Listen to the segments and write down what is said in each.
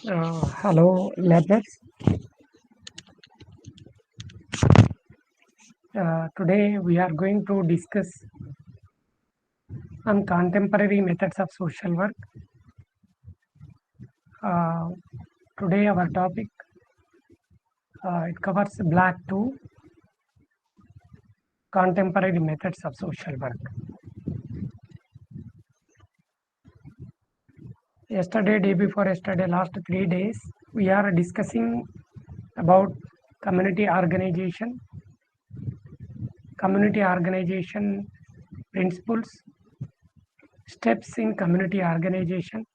Hello, labs. Today we are going to discuss on contemporary methods of social work. Uh, Today our topic it covers Black 2 contemporary methods of social work. Yesterday, day before yesterday, last 3 days we are discussing about community organization principles, steps in community organization,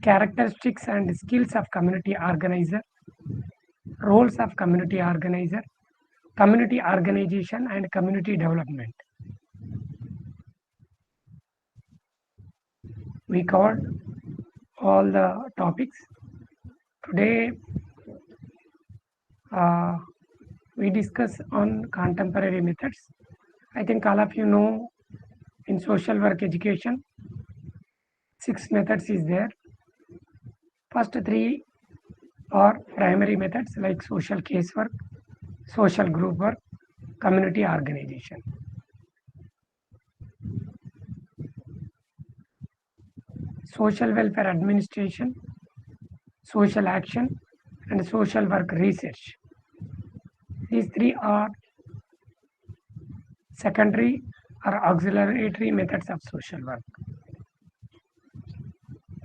characteristics and skills of community organizer, roles of community organizer, community organization and community development. We covered all the topics. Today we discuss on contemporary methods. I think all of you know in social work education 6 methods is there. First 3 are primary methods like social case work, social group work, community organization. Social welfare administration, social action and social work research. These 3 are secondary or auxiliary methods of social work.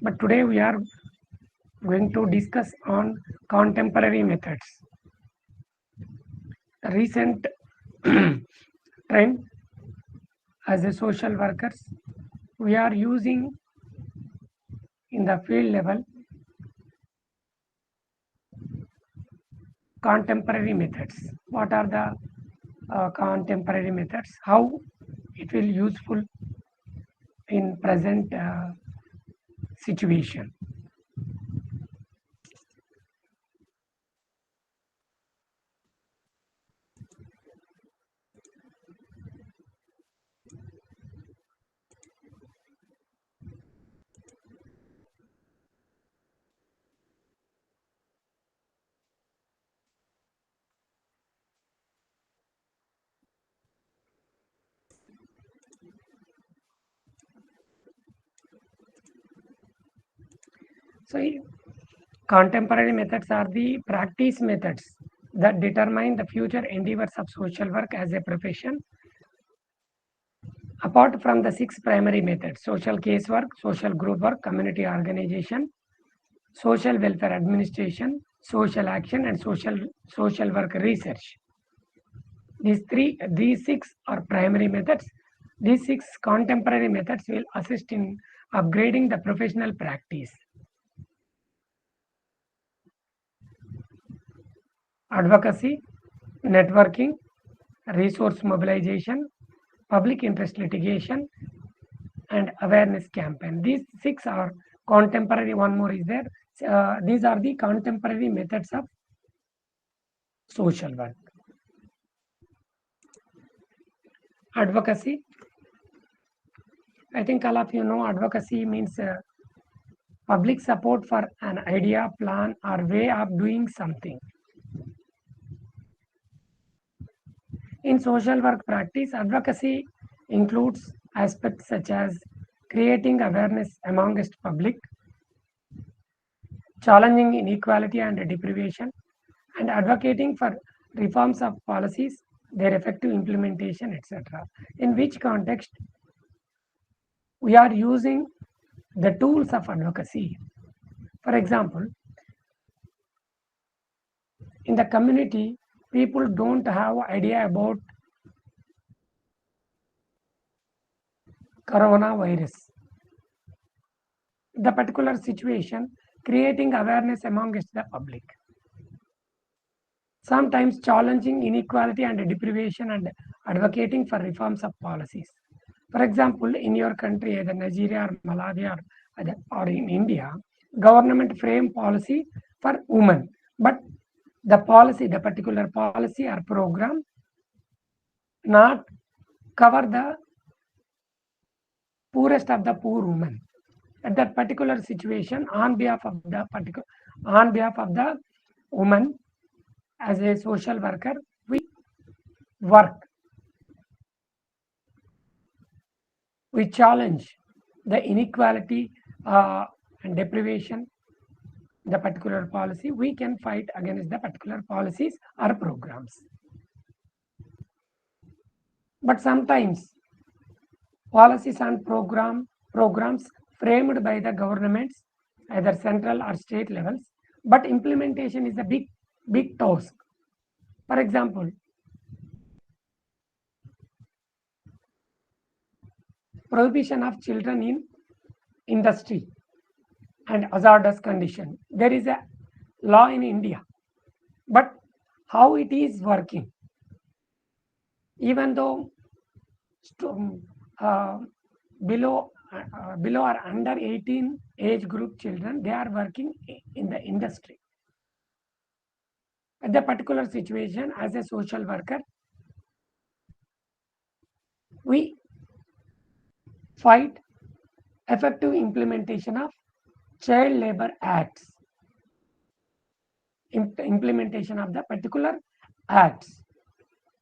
But today we are going to discuss on contemporary methods. The recent trend as a social workers, we are using in the field level contemporary methods. What are the contemporary methods? How it will useful in present situation. So contemporary methods are the practice methods that determine the future endeavors of social work as a profession. Apart from the 6 primary methods, social case work, social group work, community organization, social welfare administration, social action and social work research. These 6 are primary methods. These 6 contemporary methods will assist in upgrading the professional practice. Advocacy, networking, resource mobilization, public interest litigation, and awareness campaign. These 6 are contemporary. One more is there. These are the contemporary methods of social work. Advocacy. I think all of you know advocacy means public support for an idea, plan, or way of doing something. In social work practice, advocacy includes aspects such as creating awareness amongst public, challenging inequality and deprivation, and advocating for reforms of policies, their effective implementation, etc. In which context we are using the tools of advocacy. For example, in the community, people don't have idea about coronavirus. The particular situation, creating awareness amongst the public. Sometimes challenging inequality and deprivation and advocating for reforms of policies. For example, in your country, either Nigeria or Malawi or in India, government frame policy for women, but the particular policy or program not cover the poorest of the poor women. at that particular situation on behalf of the woman as a social worker, we work, we challenge the inequality and deprivation, the particular policy, we can fight against the particular policies or programs. But sometimes policies and programs framed by the governments, either central or state levels, but implementation is a big task. For example, prohibition of children in industry and hazardous condition. There is a law in India, but how it is working, even though uh, below or under 18 age group children, they are working in the industry. At the particular situation, as a social worker, we fight effective implementation of child labor acts, implementation of the particular acts.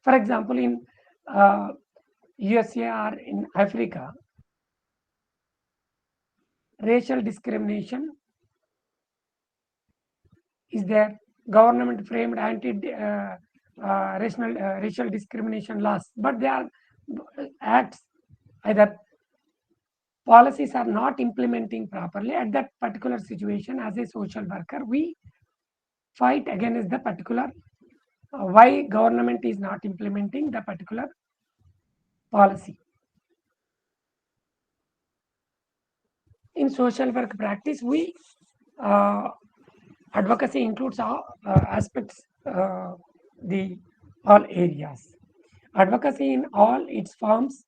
For example, in USA or in Africa, racial discrimination is there. Government framed anti racial discrimination laws, but they are acts, either policies are not implementing properly. At that particular situation, as a social worker, we fight against the particular why government is not implementing the particular policy. In social work practice, we advocacy includes all aspects, the all areas. Advocacy in all its forms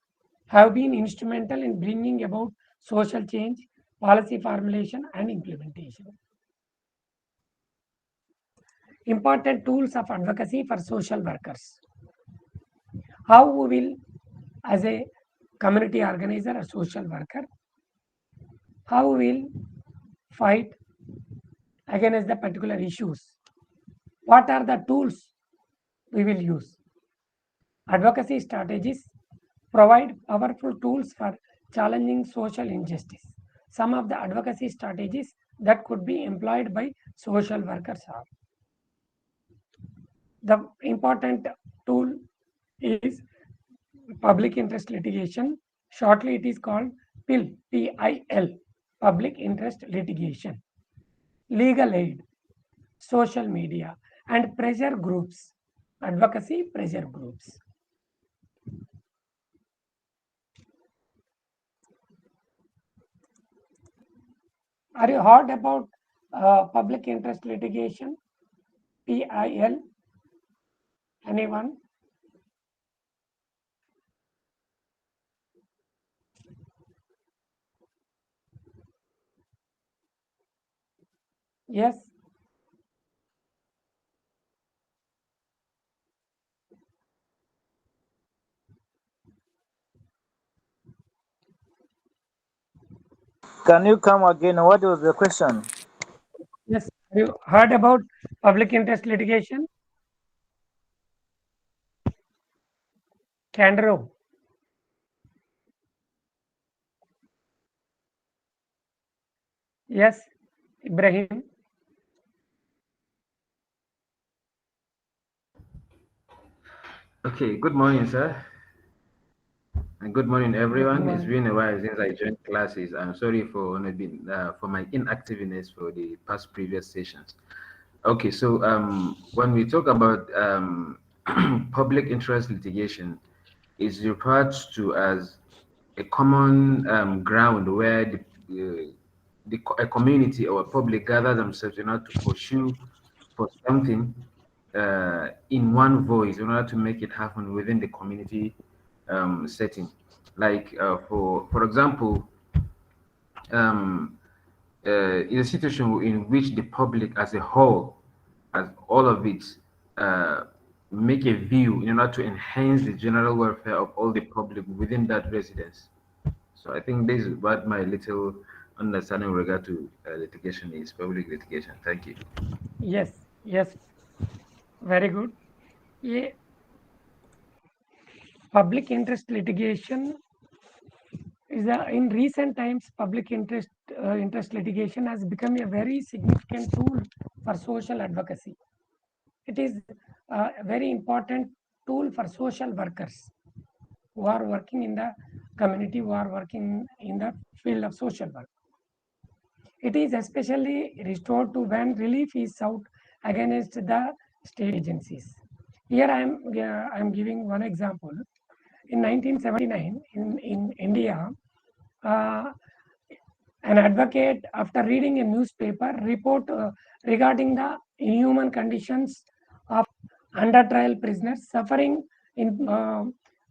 have been instrumental in bringing about social change, policy formulation, and implementation. Important tools of advocacy for social workers. How we will, as a community organizer or social worker, how we will fight against the particular issues. What are the tools we will use? Advocacy strategies provide powerful tools for challenging social injustice. Some of the advocacy strategies that could be employed by social workers are: the important tool is public interest litigation. Shortly, it is called PIL, PIL, public interest litigation. Legal aid, social media, and pressure groups, advocacy pressure groups. Are you heard about public interest litigation, PIL? Anyone? Yes. Can you come again? What was the question? Yes. Have you heard about public interest litigation? Candro. Yes. Ibrahim. Okay, good morning, sir. And good morning, Good everyone. It's morning. been a while since I joined classes. I'm sorry for not being for my inactiveness for the past previous sessions. Okay, so when we talk about public interest litigation, it's referred to as a common ground where a community or a public gather themselves in order to pursue for something in one voice in order to make it happen within the community setting. Like for example, um, in a situation in which the public as a whole, as all of it, uh, make a view in order to enhance the general welfare of all the public within that residence. So I think this is what my little understanding with regard to litigation is public litigation. Thank you. Yes, yes, very good. Yeah, public interest litigation is in recent times, public interest litigation has become a very significant tool for social advocacy. It is a very important tool for social workers who are working in the community, who are working in the field of social work. It is especially restored to when relief is sought against the state agencies. Here I am giving one example. In 1979, in India, uh, an advocate, after reading a newspaper report regarding the inhuman conditions of under trial prisoners suffering in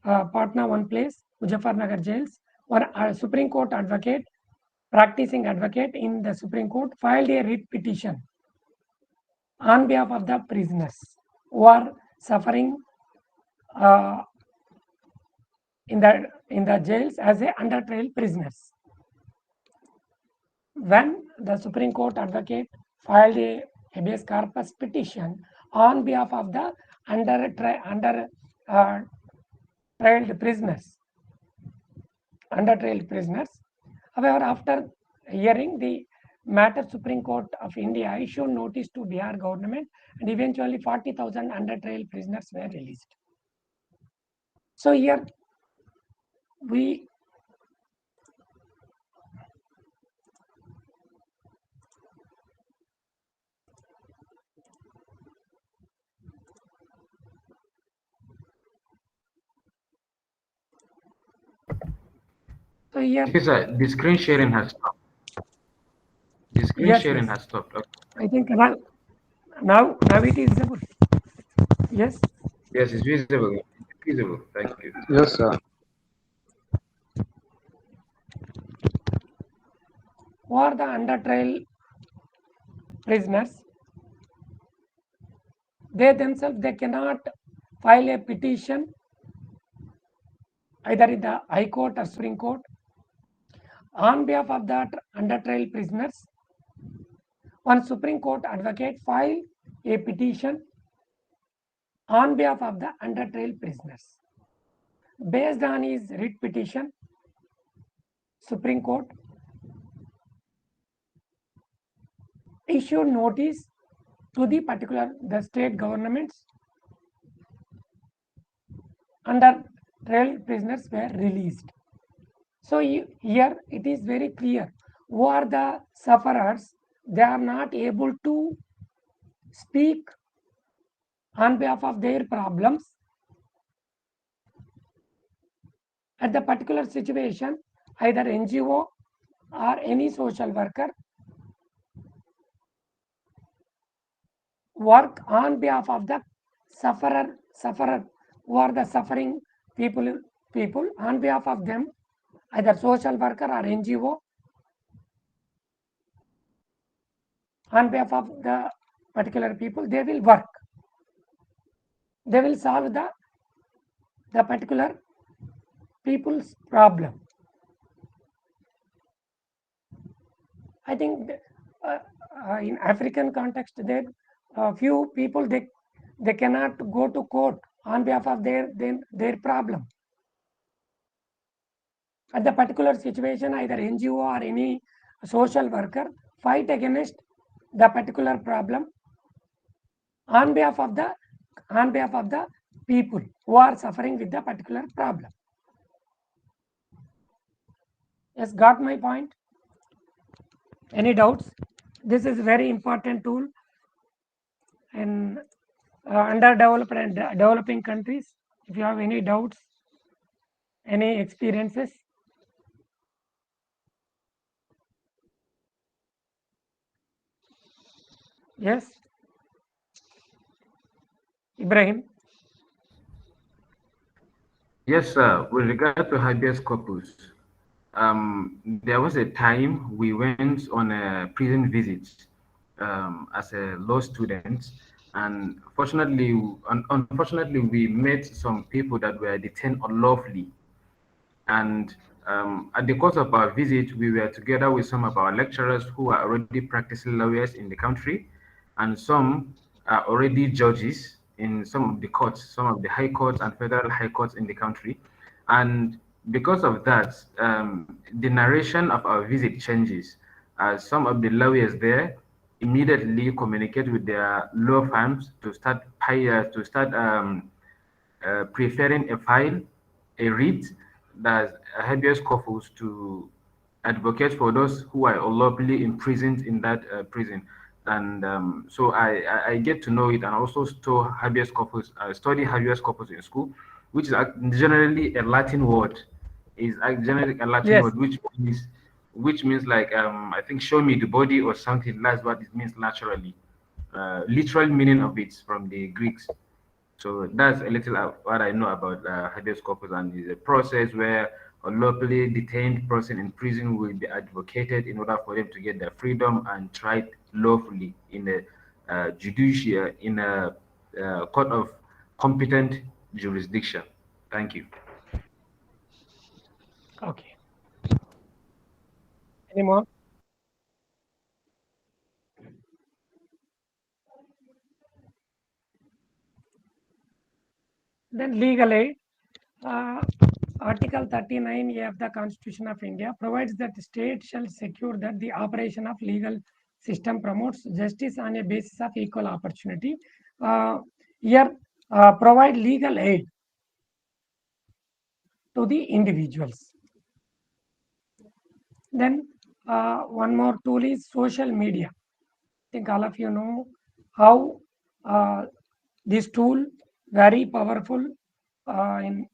Patna, one place, Muzaffarnagar jails, one Supreme Court advocate, practicing advocate in the Supreme Court, filed a writ petition on behalf of the prisoners who are suffering uh, in the jails as a under trial prisoners. When the Supreme Court advocate filed a habeas corpus petition on behalf of the under uh, trialed prisoners, under trialed prisoners. However, after hearing the matter, Supreme Court of India issued notice to Bihar government, and eventually 40,000 under trial prisoners were released. So here we so here Excuse me, the screen sharing has stopped. The screen yes, sharing yes. has stopped. Okay. I think now it is visible. Yes. Yes, it's visible. It's visible. Thank you. Yes, sir. Who are the under trial prisoners? They themselves they cannot file a petition either in the High Court or Supreme Court on behalf of the under trial prisoners. One Supreme Court advocate file a petition on behalf of the under trial prisoners. Based on his writ petition, Supreme Court issued notice to the state governments under trial prisoners were released. So here it is very clear who are the sufferers. They are not able to speak on behalf of their problems at the particular situation. Either NGO or any social worker work on behalf of the sufferer who are the suffering people on behalf of them, either social worker or NGO on behalf of the particular people, they will work. They will solve the particular people's problem. I think in African context, there few people they cannot go to court on behalf of their problem. At the particular situation, either NGO or any social worker fight against the particular problem on behalf of the people who are suffering with the particular problem. Yes, got my point? Any doubts? This is very important tool in underdeveloped and developing countries. If you have any doubts, any experiences, yes, Ibrahim. Yes, sir. With regard to habeas corpus, there was a time we went on a prison visit as a law student, and unfortunately, we met some people that were detained unlawfully, and At the course of our visit, we were together with some of our lecturers who are already practicing lawyers in the country, and some are already judges in some of the courts, some of the high courts and federal high courts in the country. And because of that, the narration of our visit changes. Some of the lawyers there immediately communicate with their law firms to start preferring a file, a writ, that's a habeas corpus to advocate for those who are unlawfully imprisoned in that prison. And so I get to know it and also study habeas corpus in school, which is generally a Latin word. Is generally a Latin Yes. word, which means like I think show me the body or something. That's what it means naturally. Literal meaning of it from the Greeks. So that's a little what I know about habeas corpus, and it's a process where a lawfully detained person in prison will be advocated in order for them to get their freedom and tried lawfully in a in a court of competent jurisdiction. Thank you. Okay. Any more? Then legal aid. Uh, Article 39A of the Constitution of India provides that the state shall secure that the operation of legal system promotes justice on a basis of equal opportunity. Uh, Here, provide legal aid to the individuals. Then, one more tool is social media. I think all of you know how uh, this tool very powerful in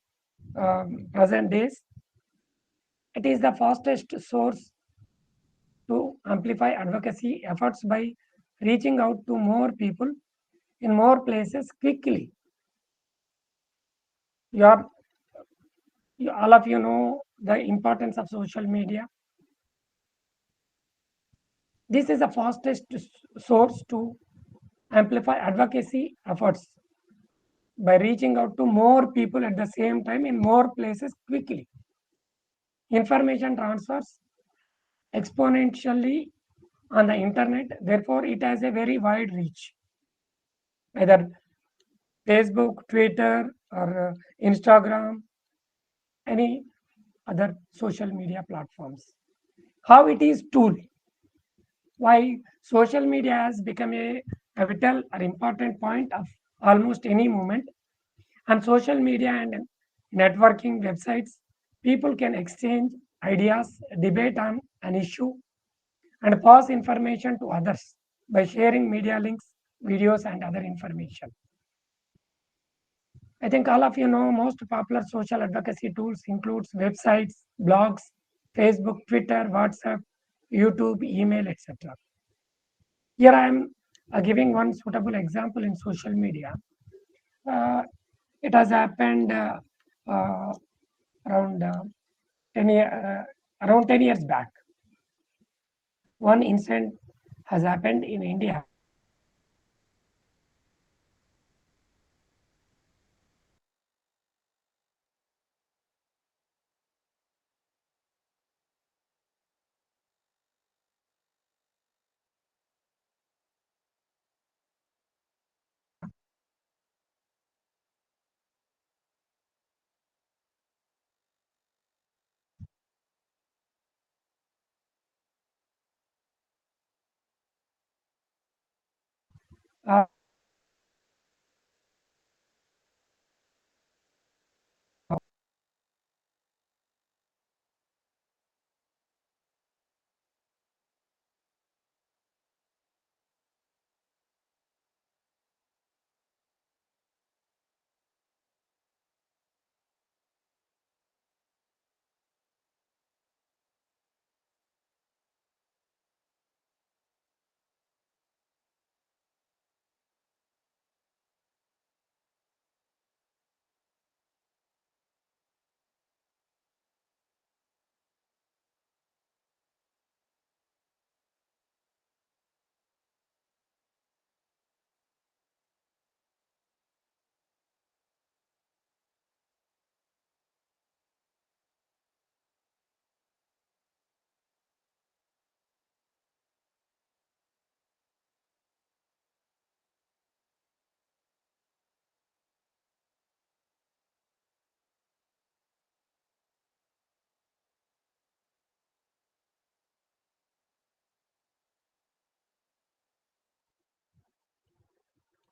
present days. It is the fastest source to amplify advocacy efforts by reaching out to more people in more places quickly. You are, all of you know the importance of social media. This is the fastest source to amplify advocacy efforts by reaching out to more people at the same time in more places quickly. Information transfers exponentially on the internet, therefore, it has a very wide reach. Whether Facebook, Twitter, or Instagram, any other social media platforms. How it is tool? Why social media has become a vital or important point of almost any movement. On social media and networking websites, people can exchange ideas, debate on an issue, and pass information to others by sharing media links, videos, and other information. I think all of you know most popular social advocacy tools includes websites, blogs, Facebook, Twitter, WhatsApp, YouTube, email, etc. Here I am giving one suitable example in social media. Uh, it has happened uh, around 10 years back. One incident has happened in India. Uh,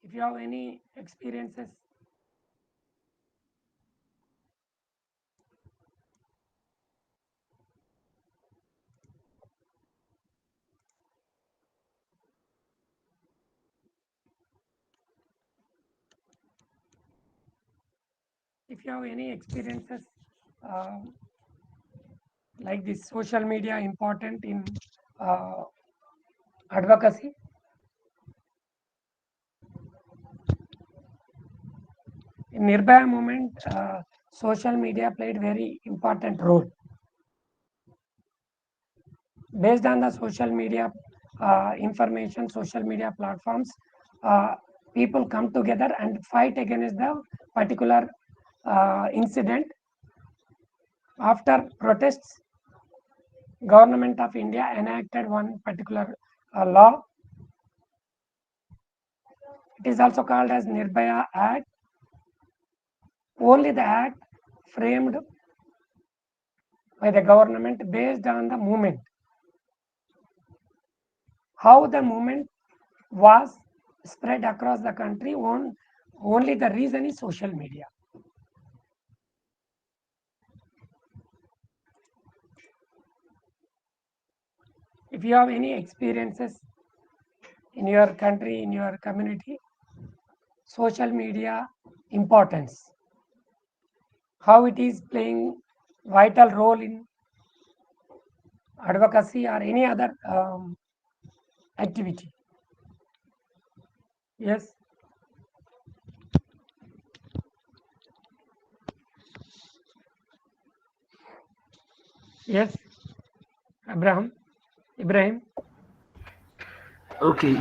If you have any experiences, if you have any experiences uh, like this social media important in uh, advocacy. In Nirbhaya movement, social media played very important role. Based on the social media information, social media platforms, uh, people come together and fight against the particular incident. After protests, government of India enacted one particular law. It is also called as Nirbhaya Act. Only the act framed by the government based on the movement. How the movement was spread across the country, only the reason is social media. If you have any experiences in your country, in your community, social media importance, how it is playing vital role in advocacy or any other activity. Yes. Yes, Abraham, Ibrahim. Okay.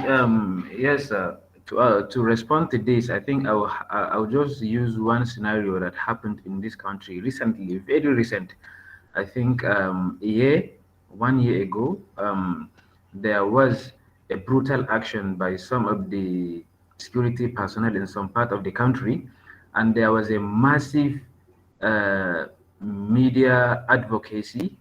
Yes. To respond to this, I think I'll just use one scenario that happened in this country recently, very recent. I think 1 year ago, there was a brutal action by some of the security personnel in some part of the country, and there was a massive uh, media advocacy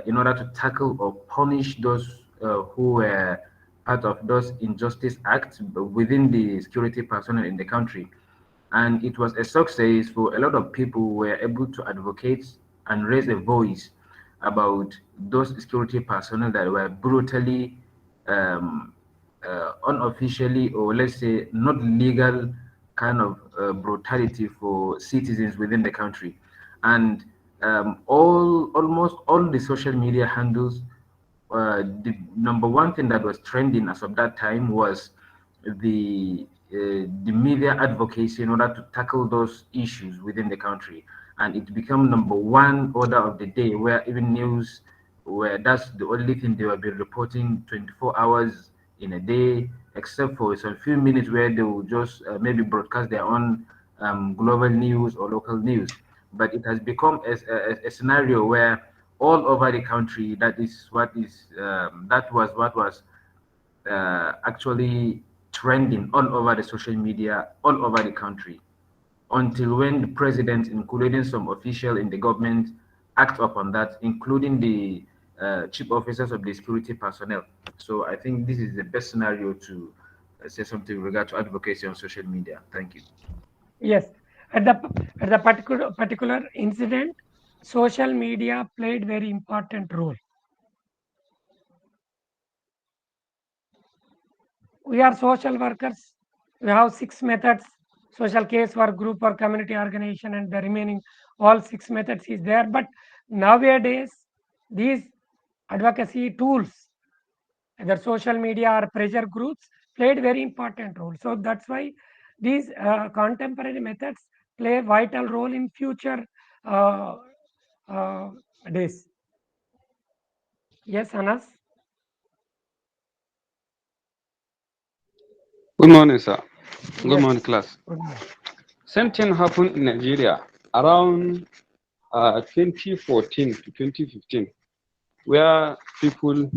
in order to tackle or punish those who were part of those injustice acts within the security personnel in the country. And it was a success for a lot of people who were able to advocate and raise a voice about those security personnel that were brutally, unofficially, or let's say not legal kind of brutality for citizens within the country. And almost all the social media handles, the number one thing that was trending as of that time was the media advocacy in order to tackle those issues within the country, and it became number one order of the day, where even news, where that's the only thing they will be reporting 24 hours in a day, except for some few minutes where they will just maybe broadcast their own global news or local news. But it has become a scenario where all over the country, that was what was actually trending all over the social media all over the country, until when the president, including some official in the government, act upon that, including the chief officers of the security personnel. So I think this is the best scenario to say something with regard to advocacy on social media. Thank you. Yes, at the particular incident, social media played very important role. We are social workers. We have 6 methods: social case work, group or community organization, and the remaining all 6 methods is there. But nowadays, these advocacy tools, either social media or pressure groups, played very important role. So that's why these contemporary methods play a vital role in future uh, uh, days. Yes, Anas. Good morning, sir. Good Yes. morning, class. Good morning. Same thing happened in Nigeria around 2014 to 2015, where people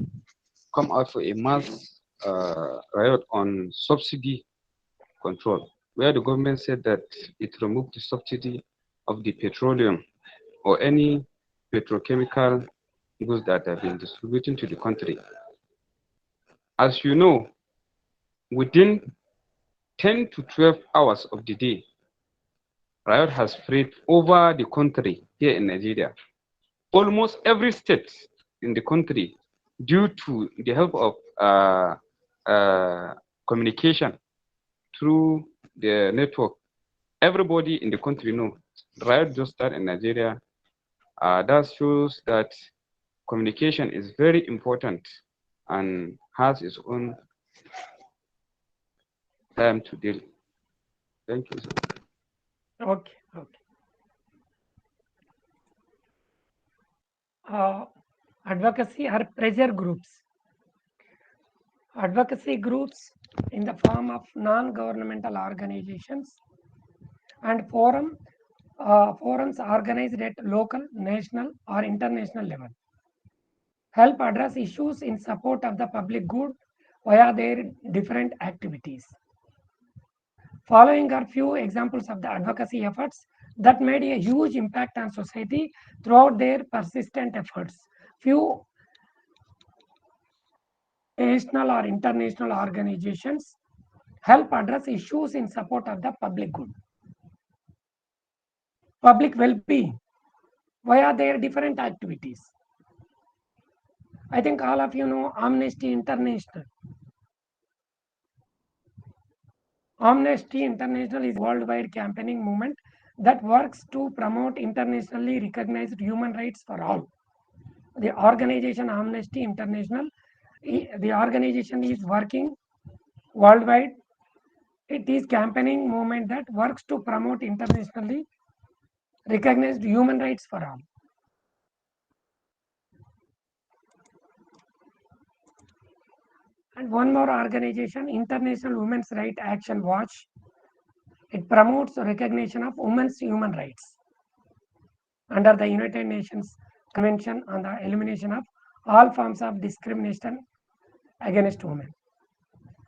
come out for a mass riot on subsidy control, where the government said that it removed the subsidy of the petroleum or any petrochemical goods that have been distributed to the country. As you know, within 10 to 12 hours of the day. Riot has spread over the country here in Nigeria. Almost every state in the country, due to the help of communication through the network, everybody in the country know riot just started in Nigeria. That shows that communication is very important and has its own time to deal. Thank you, sir. Okay. Advocacy or pressure groups. Advocacy groups in the form of non-governmental organizations and forums organized at local, national, or international level help address issues in support of the public good via their different activities. Following are few examples of the advocacy efforts that made a huge impact on society throughout their persistent efforts. Few national or international organizations help address issues in support of the public good, public well-being via their different activities. I think all of you know Amnesty International. Amnesty International is a worldwide campaigning movement that works to promote internationally recognized human rights for all. The organization Amnesty International, the organization is working worldwide. It is campaigning movement that works to promote internationally recognized human rights for all. And one more organization, International Women's Rights Action Watch. It promotes recognition of women's human rights under the United Nations Convention on the Elimination of all forms of discrimination against women.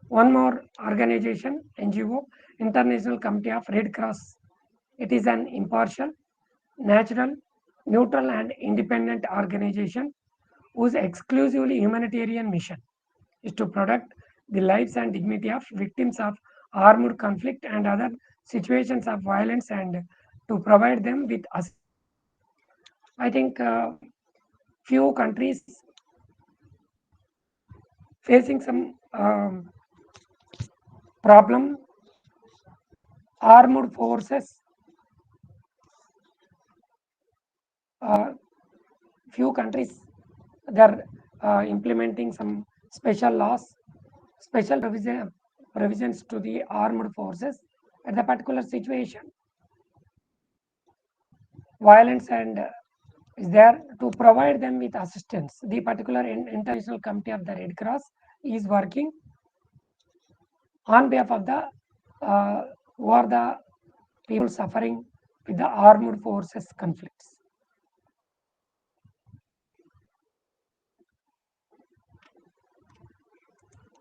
One more organization, NGO, International Committee of Red Cross. It is an impartial, natural, neutral, and independent organization whose exclusively humanitarian mission is to protect the lives and dignity of victims of armed conflict and other situations of violence and to provide them with assistance. I think few countries facing some problem, armed forces, few countries they're implementing some special laws, special provisions to the armed forces at the particular situation. Violence and is there to provide them with assistance. The particular International Committee of the Red Cross is working on behalf of the who are the people suffering with the armed forces conflicts.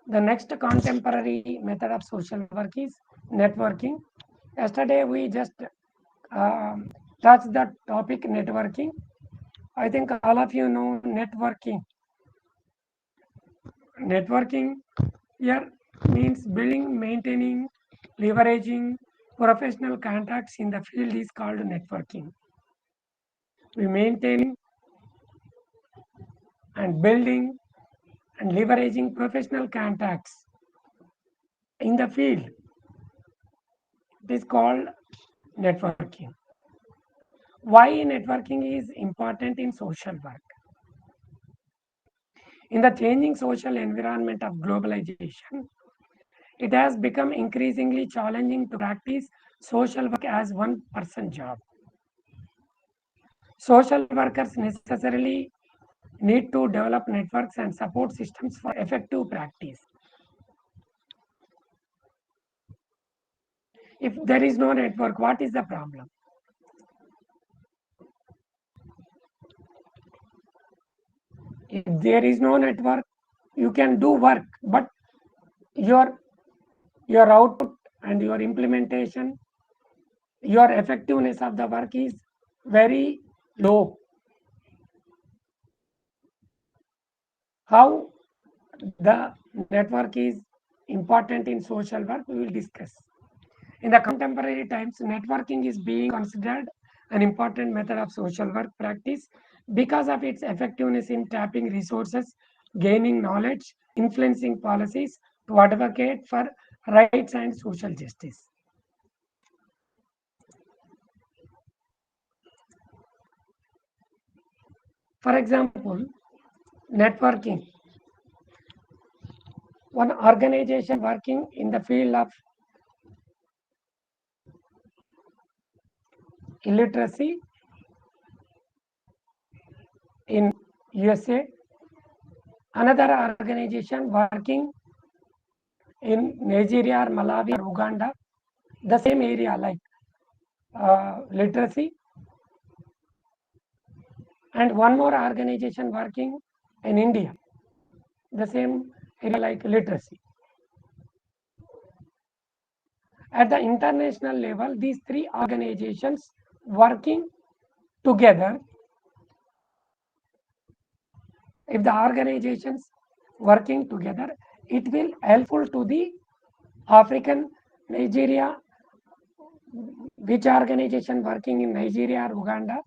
The next contemporary method of social work is networking. Yesterday we just touched the topic networking. I think all of you know networking. Networking here means building, maintaining, leveraging professional contacts in the field is called networking. We maintain and building and leveraging professional contacts in the field. It is called networking. Why networking is important in social work? In the changing social environment of globalization, it has become increasingly challenging to practice social work as one person job. Social workers necessarily need to develop networks and support systems for effective practice. If there is no network, what is the problem? If there is no network, you can do work, but your output and your implementation, your effectiveness of the work is very low. How the network is important in social work, we will discuss. In the contemporary times, networking is being considered an important method of social work practice because of its effectiveness in tapping resources, gaining knowledge, influencing policies to advocate for rights and social justice. For example, networking. One organization working in the field of illiteracy in USA, another organization working in Nigeria or Malawi or Uganda, the same area like literacy, and one more organization working in India, the same area like literacy. At the international level, these three organizations working together, if the organizations working together, it will helpful to the African Nigeria, which organization working in Nigeria or Uganda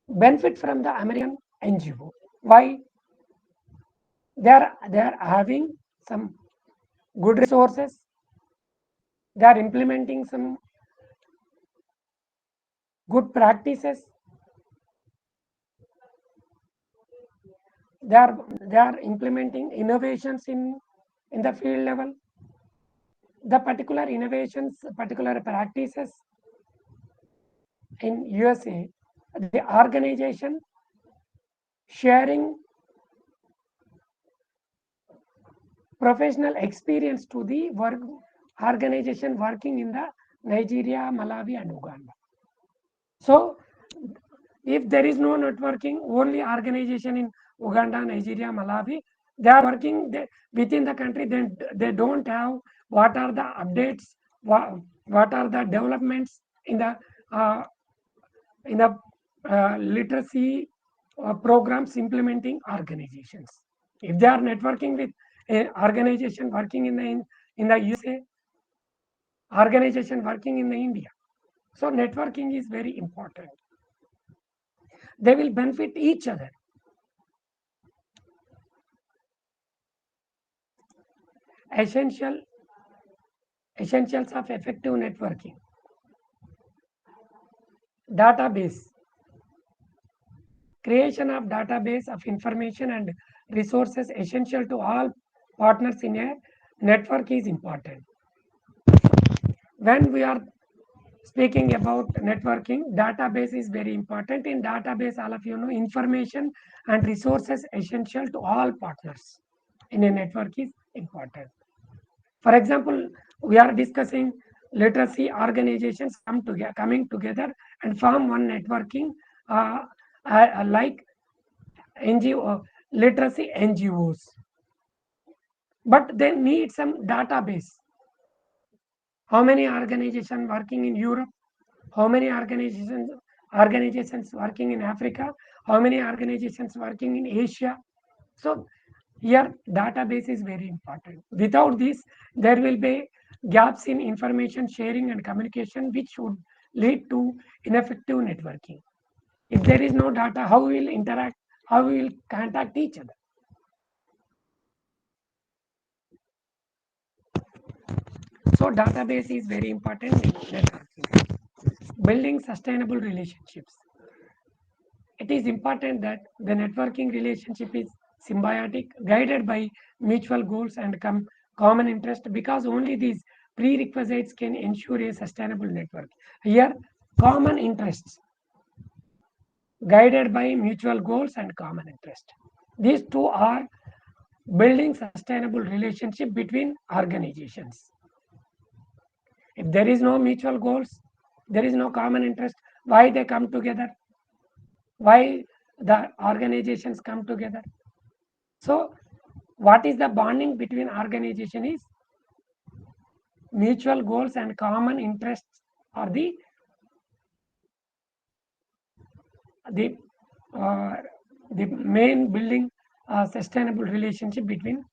benefit from the American NGO. Why? They are having some good resources. They are implementing some good practices. They are implementing innovations in the field level. The particular innovations, particular practices in USA, the organization sharing professional experience to the work organization working in the Nigeria, Malawi, and Uganda. So, if there is no networking, only organization in Uganda, Nigeria, Malawi, they are working within the country. Then they don't have what are the updates, what are the developments in the literacy programs implementing organizations. If they are networking with an organization working in the USA, organization working in the India, so networking is very important. They will benefit each other. Essentials of effective networking. Database. Creation of database of information and resources essential to all partners in a network is important. When we are speaking about networking, database is very important. In database, all of you know, information and resources essential to all partners in a network is important. For example, we are discussing literacy organizations coming together and form one networking like NGO, literacy NGOs. But they need some database. How many organizations working in Europe? How many organizations working in Africa? How many organizations working in Asia? So here database is very important. Without this, there will be gaps in information sharing and communication, which would lead to ineffective networking. If there is no data, how we will interact? How we will contact each other? So database is very important in networking. Building sustainable relationships. It is important that the networking relationship is symbiotic, guided by mutual goals and common interest, because only these prerequisites can ensure a sustainable network. Here, common interests, guided by mutual goals and common interest. These two are building sustainable relationship between organizations. If there is no mutual goals, there is no common interest, why they come together? Why the organizations come together? So, what is the bonding between organization is mutual goals and common interests are the main building sustainable relationship between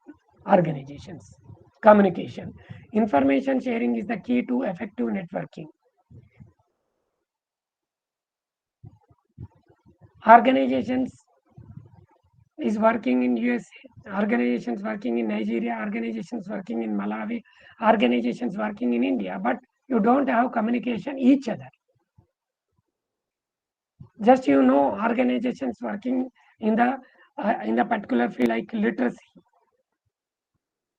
organizations. Communication. Information sharing is the key to effective networking. Organizations is working in USA, organizations working in Nigeria, organizations working in Malawi, organizations working in India, but you don't have communication each other. Just organizations working in the particular field like literacy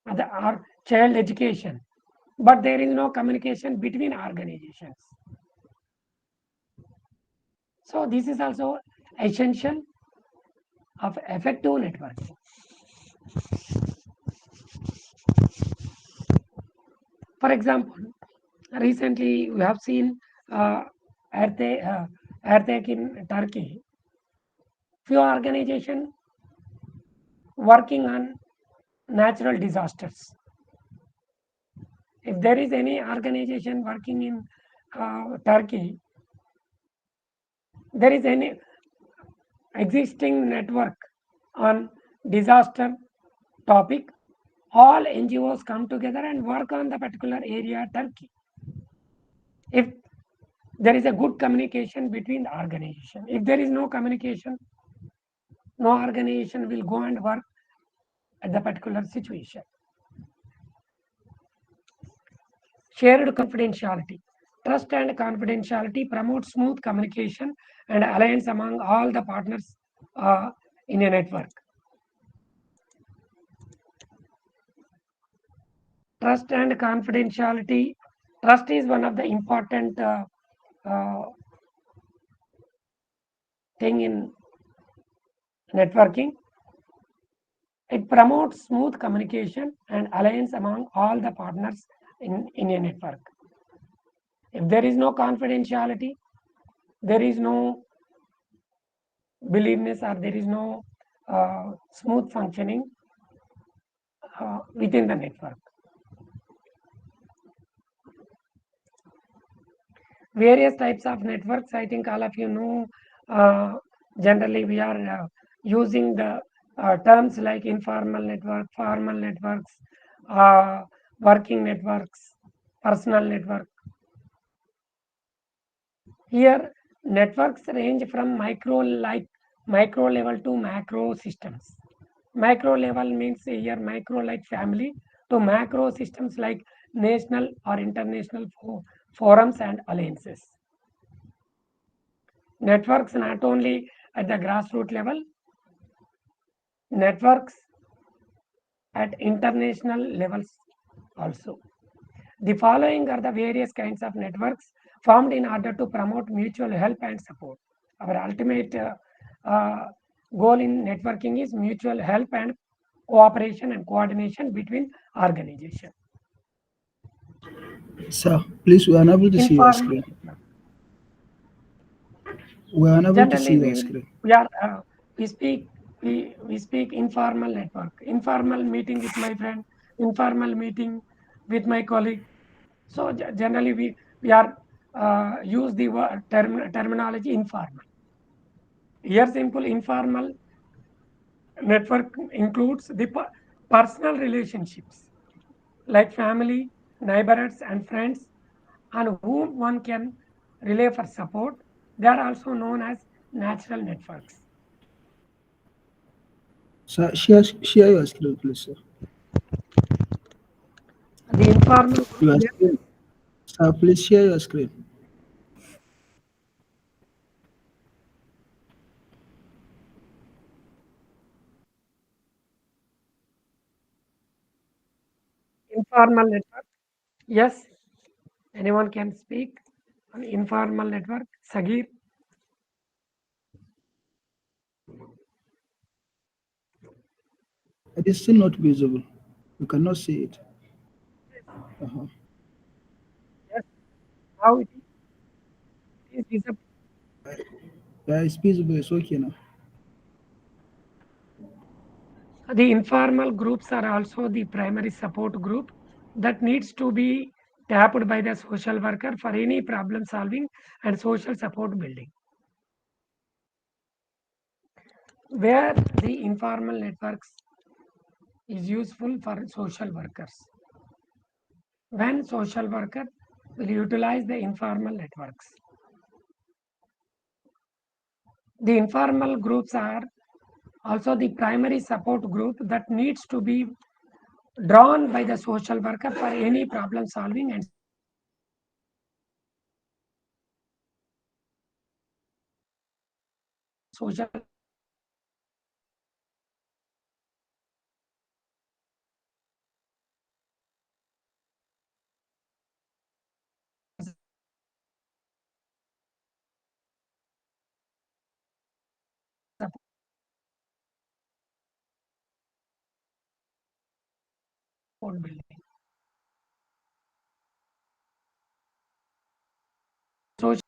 or child education, but there is no communication between organizations. So this is also essential of effective networking. For example, recently we have seen earthquake in Turkey. Few organizations working on natural disasters. If there is any organization working in Turkey, there is any existing network on disaster topic, all NGOs come together and work on the particular area Turkey. If there is a good communication between the organization, if there is no communication, no organization will go and work at the particular situation. Shared confidentiality. Trust and confidentiality promote smooth communication and alliance among all the partners in a network. Trust and confidentiality. Trust is one of the important thing in networking. It promotes smooth communication and alliance among all the partners in a network. If there is no confidentiality, there is no believeness or there is no smooth functioning within the network. Various types of networks, I think all of you know, generally we are using the terms like informal network, formal networks, working networks, personal network. Here, networks range from micro level to macro systems. Micro level means here micro like family to macro systems like national or international forums and alliances. Networks not only at the grassroots level, networks at international levels also. The following are the various kinds of networks formed in order to promote mutual help and support. Our ultimate goal in networking is mutual help and cooperation and coordination between organizations. Sir, please, we are unable to see your Informal screen. network. We are unable to see Generally, your screen. we speak informal network. Informal meeting with my friend, informal meeting with my colleague. So generally, we are use the word terminology informal. Here, simple informal network includes the personal relationships like family, neighbors, and friends on whom one can rely for support. They are also known as natural networks. Sir, share your screen, please, sir. The informal group You are here, screen. Sir, please share your screen. informal network. Yes, anyone can speak on informal network. Sagir. It is still not visible. We cannot see it. Uh-huh. Yes, how it is visible. Yeah, it's visible. It's okay now. The informal groups are also the primary support group that needs to be tapped by the social worker for any problem solving and social support building. Where the informal networks is useful for social workers. when social worker will utilize the informal networks. The informal groups are also the primary support group that needs to be drawn by the social worker for any problem solving and social support building. Social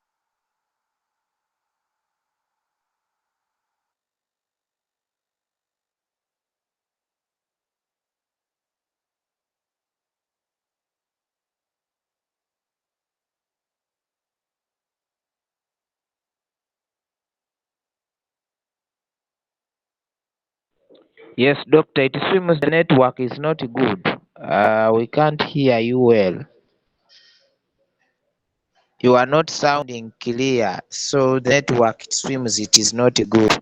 Yes, doctor, it seems the network is not good. We can't hear you well. You are not sounding clear, so the network, it seems it is not good.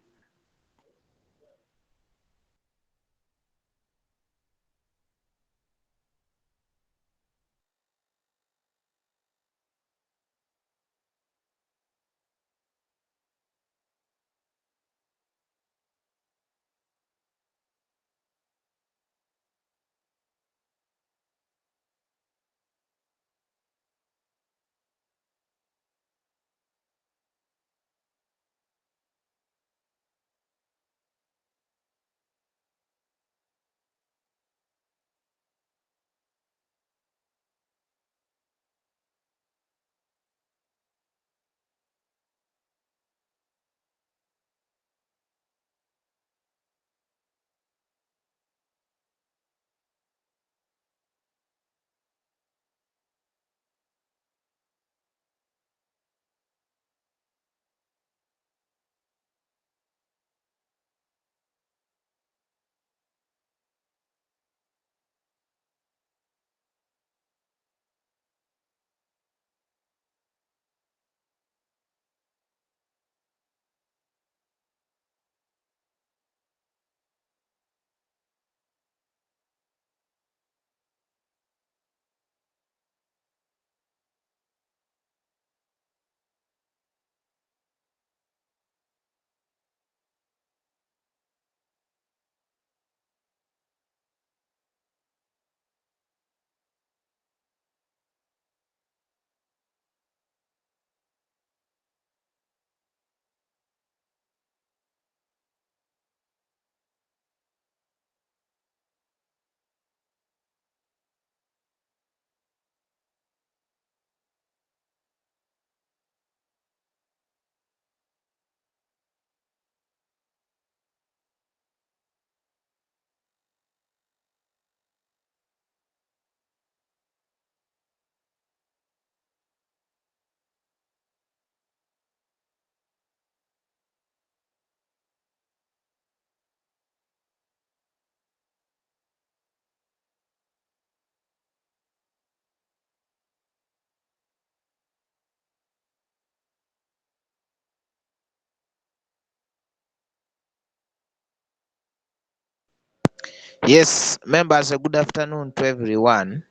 Yes, members, good afternoon to everyone.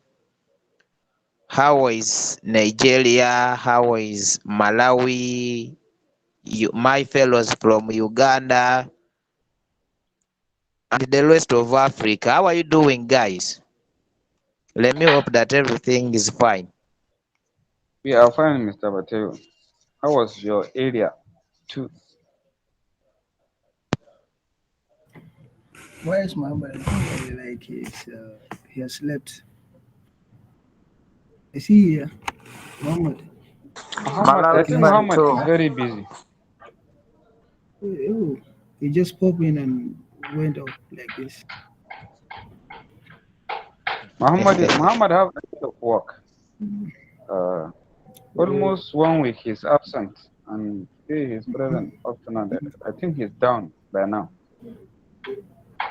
How is Nigeria? How is Malawi? My fellows from Uganda and the rest of Africa. How are you doing, guys? Let me hope that everything is fine. We are fine, Mr. Mateo. How was your area too? Why is Muhammad like he has slept? Is he here? Muhammad. Muhammad, I Malawi is think fine Muhammad too. is very busy. Oh, he just popped in and went off like this. Muhammad have a lot of work. Uh, Oh, almost 1 week he's absent, and today he's present up to now. I think he's down by now.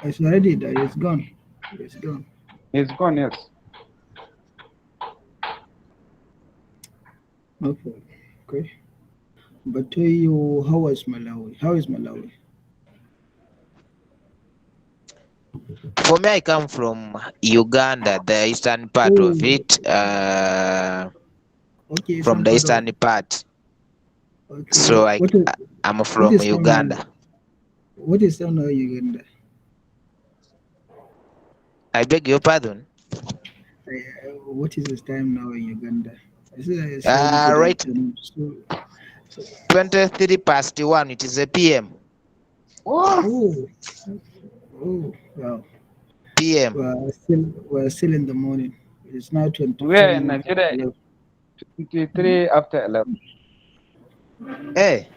it's already that it's gone. It's gone. He's gone, yes. Okay. Okay. But you, how was Malawi? How is Malawi? For me, I come from Uganda, the eastern part of Oh, it. okay. From Some the part of. eastern part. Okay. So I'm What from is time now? Uganda. What is time now in Uganda? I beg your pardon. What is the time now in Uganda? I said it's already to the Right, afternoon. So 23 past 1. It is a PM. oh, oh, wow. PM. We're still in the morning. It's now We are 24 in minutes after Nigeria 11. 23 after 11. Hey.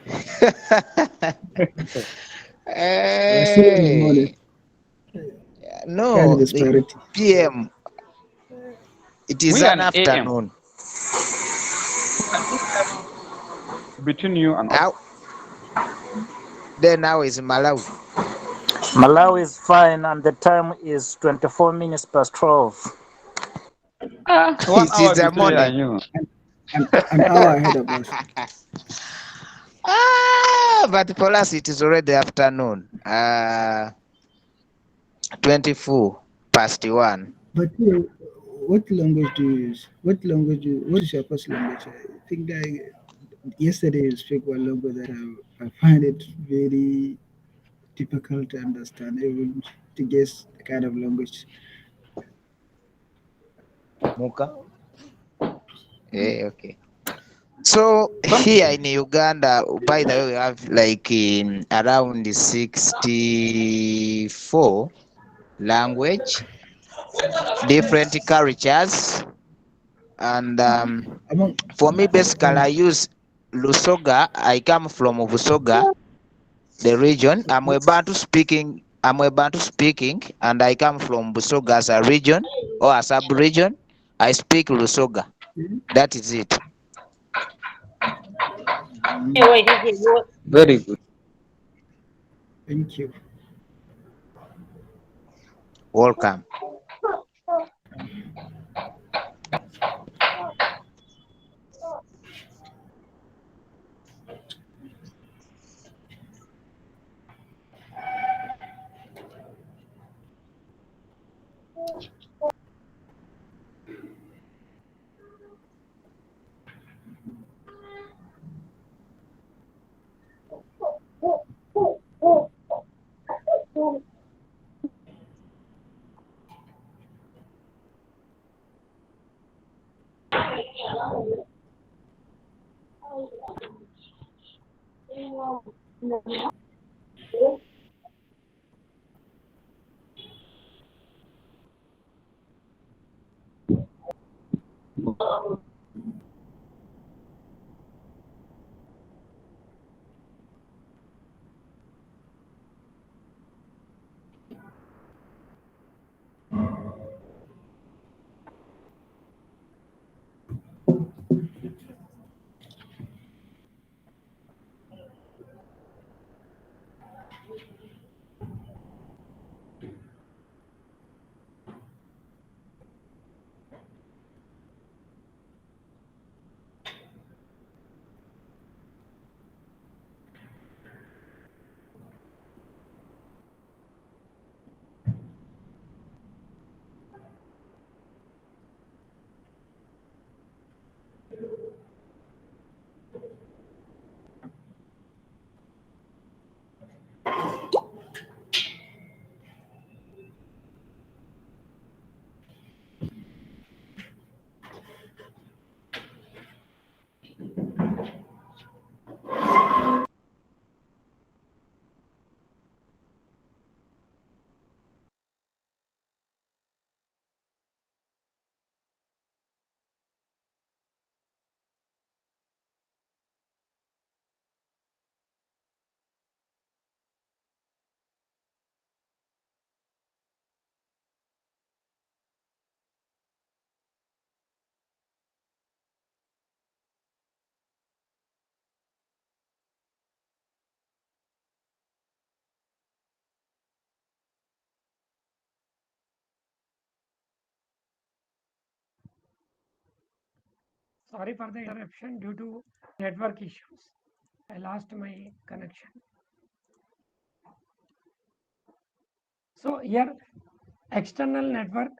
We're still in the morning. Hey. That's the No, the disparity. PM. It is We are an in AM. afternoon. Between you and us. How? Then now is Malawi. Malawi is fine, and the time is 24 minutes past 12. 1 It hour is the between me morning. and you. An hour ahead of us. But for us it is already afternoon. 24 past 1. But what language do you use? What is your first language? I think yesterday you spoke one language that I find it very difficult to understand, even to guess the kind of language. Muka. Okay. So here in Uganda, by the way, we have like in around 64 language, different cultures, and Among for me, basically, I um, use Lusoga. I come from Busoga, the region. I'm a Bantu speaking, and I come from Busoga as a region or a sub-region. I speak Lusoga. That is it. Very good. thank you. Welcome. Sorry for the interruption due to network issues. I lost my connection. So here external network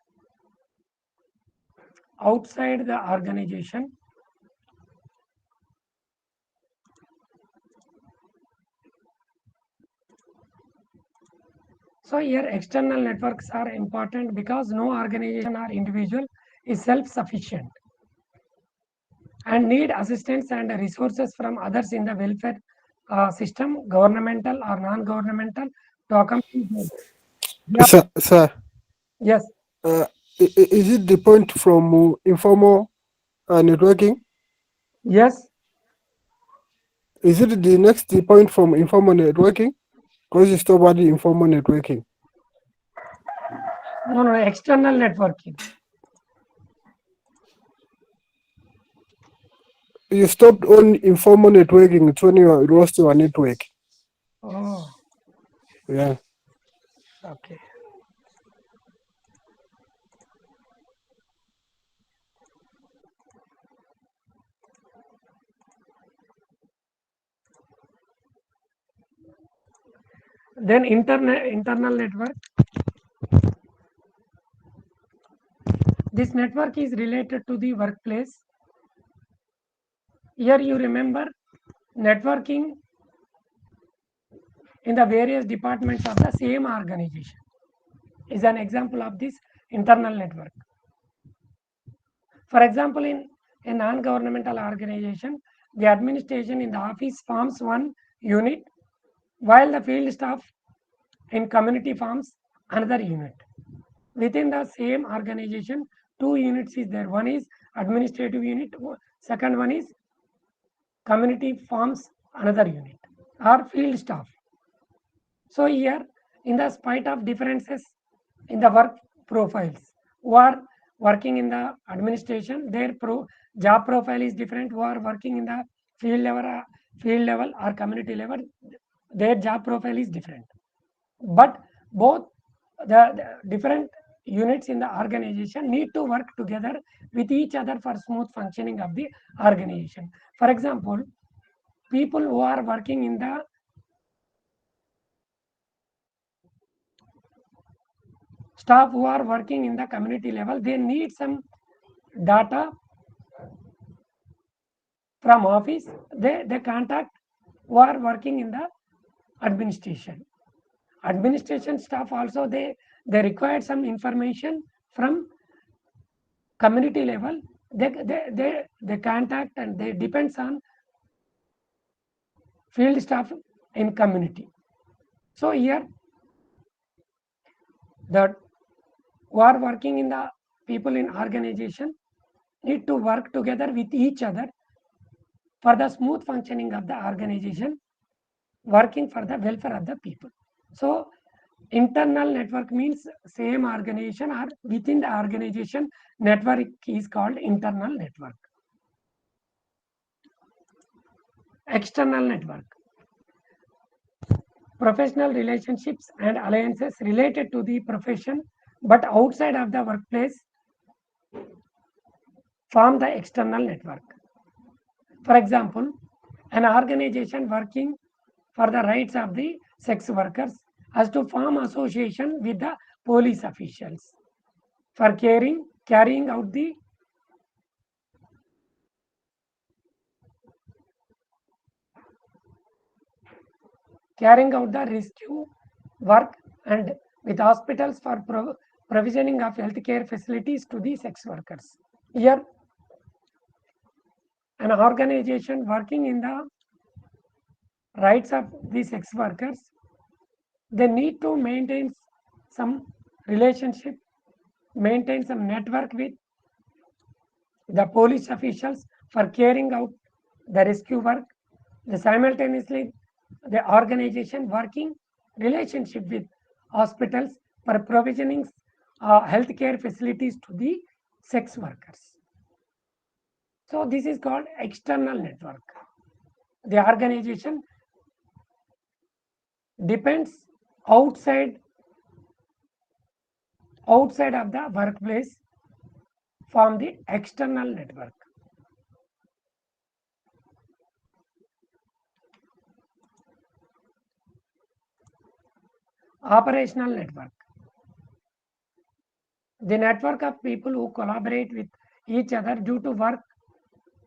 outside the organization. So here external networks are important because no organization or individual is self-sufficient and need assistance and resources from others in the welfare system, governmental or non-governmental, to accomplish. Yeah. Sir, Yes. is it the point from informal networking? Yes. Is it the next point from informal networking? Because it's about the informal networking. No, no, external networking. You stopped on informal networking, it's when you lost your network. Oh, Yeah. okay. Then internal network. This network is related to the workplace. Here you remember networking in the various departments of the same organization is an example of this internal network. For example, in a non-governmental organization, the administration in the office forms one unit, while the field staff in community forms another unit. Within the same organization, two units is there. One is administrative unit, second one is community forms another unit or field staff. So here, in the spite of differences in the work profiles, who are working in the administration, their job profile is different. Who are working in the field level or community level, their job profile is different. But both the different units in the organization need to work together with each other for smooth functioning of the organization. For example, people who are working in the staff who are working in the community level, they need some data from office. They contact who are working in the administration. Administration staff also they require some information from community level. They contact and they depends on field staff in community. So here the who are working in the people in organization need to work together with each other for the smooth functioning of the organization, working for the welfare of the people. So internal network means same organization or within the organization network is called internal network. External network. Professional relationships and alliances related to the profession but outside of the workplace form the external network. For example, an organization working for the rights of the sex workers has to form association with the police officials for carrying out the rescue work and with hospitals for provisioning of healthcare facilities to the sex workers. Here, an organization working in the rights of the sex workers, they need to maintain some relationship, maintain some network with the police officials for carrying out the rescue work. The simultaneously, the organization working relationship with hospitals for provisioning healthcare facilities to the sex workers. So this is called external network. The organization depends outside of the workplace from the external network. Operational network. The network of people who collaborate with each other due to work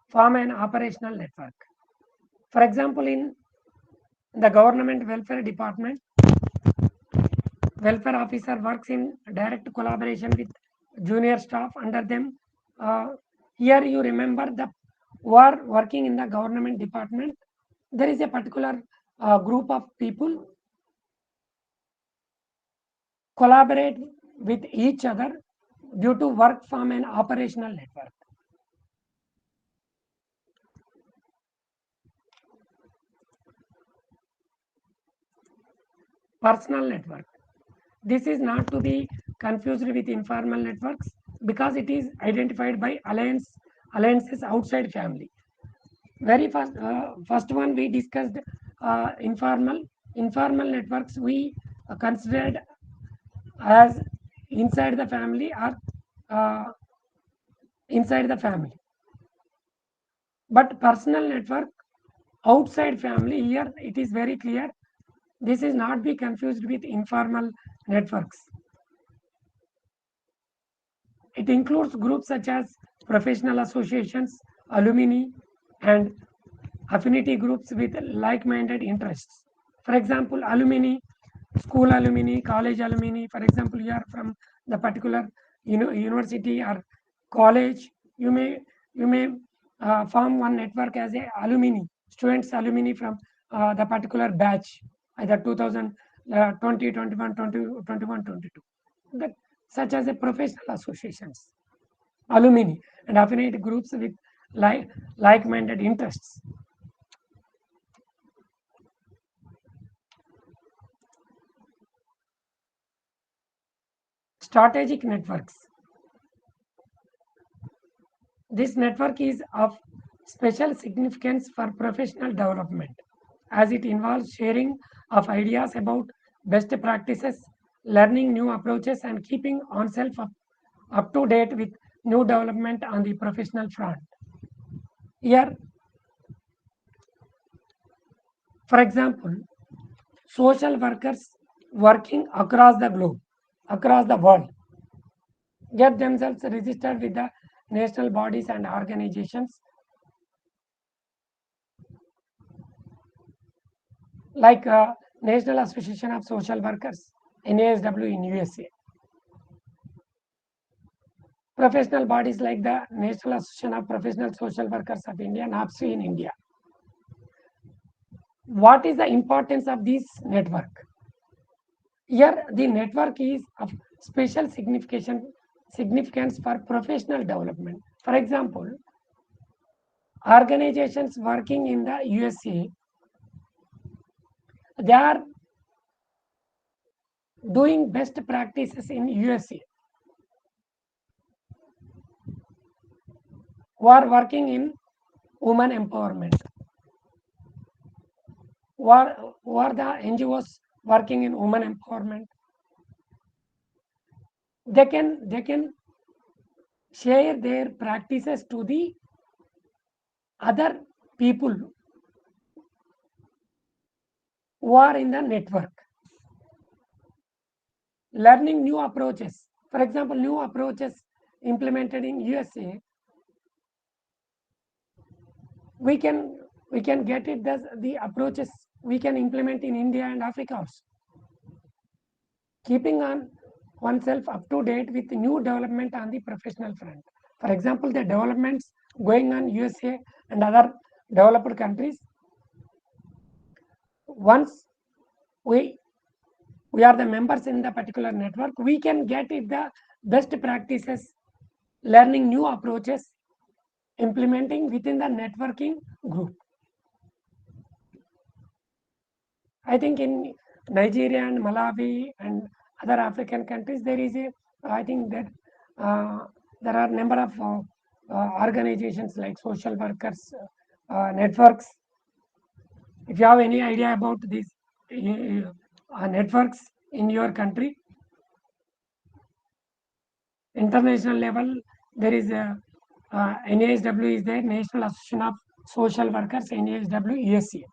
form an operational network. For example, in the government welfare department, welfare officer works in direct collaboration with junior staff under them. Here you remember the who are working in the government department. There is a particular group of people collaborate with each other due to work from an operational network. Personal network. This is not to be confused with informal networks because it is identified by alliances outside family. Very first one we discussed informal networks we considered as inside the family or inside the family. But personal network outside family, here it is very clear. This is not be confused with informal networks. It includes groups such as professional associations, alumni, and affinity groups with like-minded interests. For example, alumni, school alumni, college alumni. For example, you are from the particular university or college. You may form one network as a alumni, students alumni from the particular batch, either 2020, 21, 22. That such as a professional associations, alumni, and affinity groups with like-minded interests. Strategic networks. This network is of special significance for professional development as it involves sharing of ideas about best practices, learning new approaches, and keeping oneself up to date with new development on the professional front. Here, for example, social workers working across the globe, across the world, get themselves registered with the national bodies and organizations like National Association of Social Workers, NASW in USA. Professional bodies like the National Association of Professional Social Workers of India, NAPSU in India. What is the importance of this network? Here, the network is of special significance for professional development. For example, organizations working in the USA, they are doing best practices in USA, who are working in women empowerment, who are the NGOs working in women empowerment. They can share their practices to the other people who are in the network. Learning new approaches. For example, new approaches implemented in USA, we can get it as the approaches we can implement in India and Africa also. Keeping on oneself up to date with new development on the professional front. For example, the developments going on USA and other developed countries. Once we are the members in the particular network, we can get it the best practices, learning new approaches, implementing within the networking group. I think in Nigeria and Malawi and other African countries, there is I think that there are number of organizations like social workers networks. If you have any idea about these networks in your country, international level, there is a NASW is there, National Association of Social Workers, NASW USA.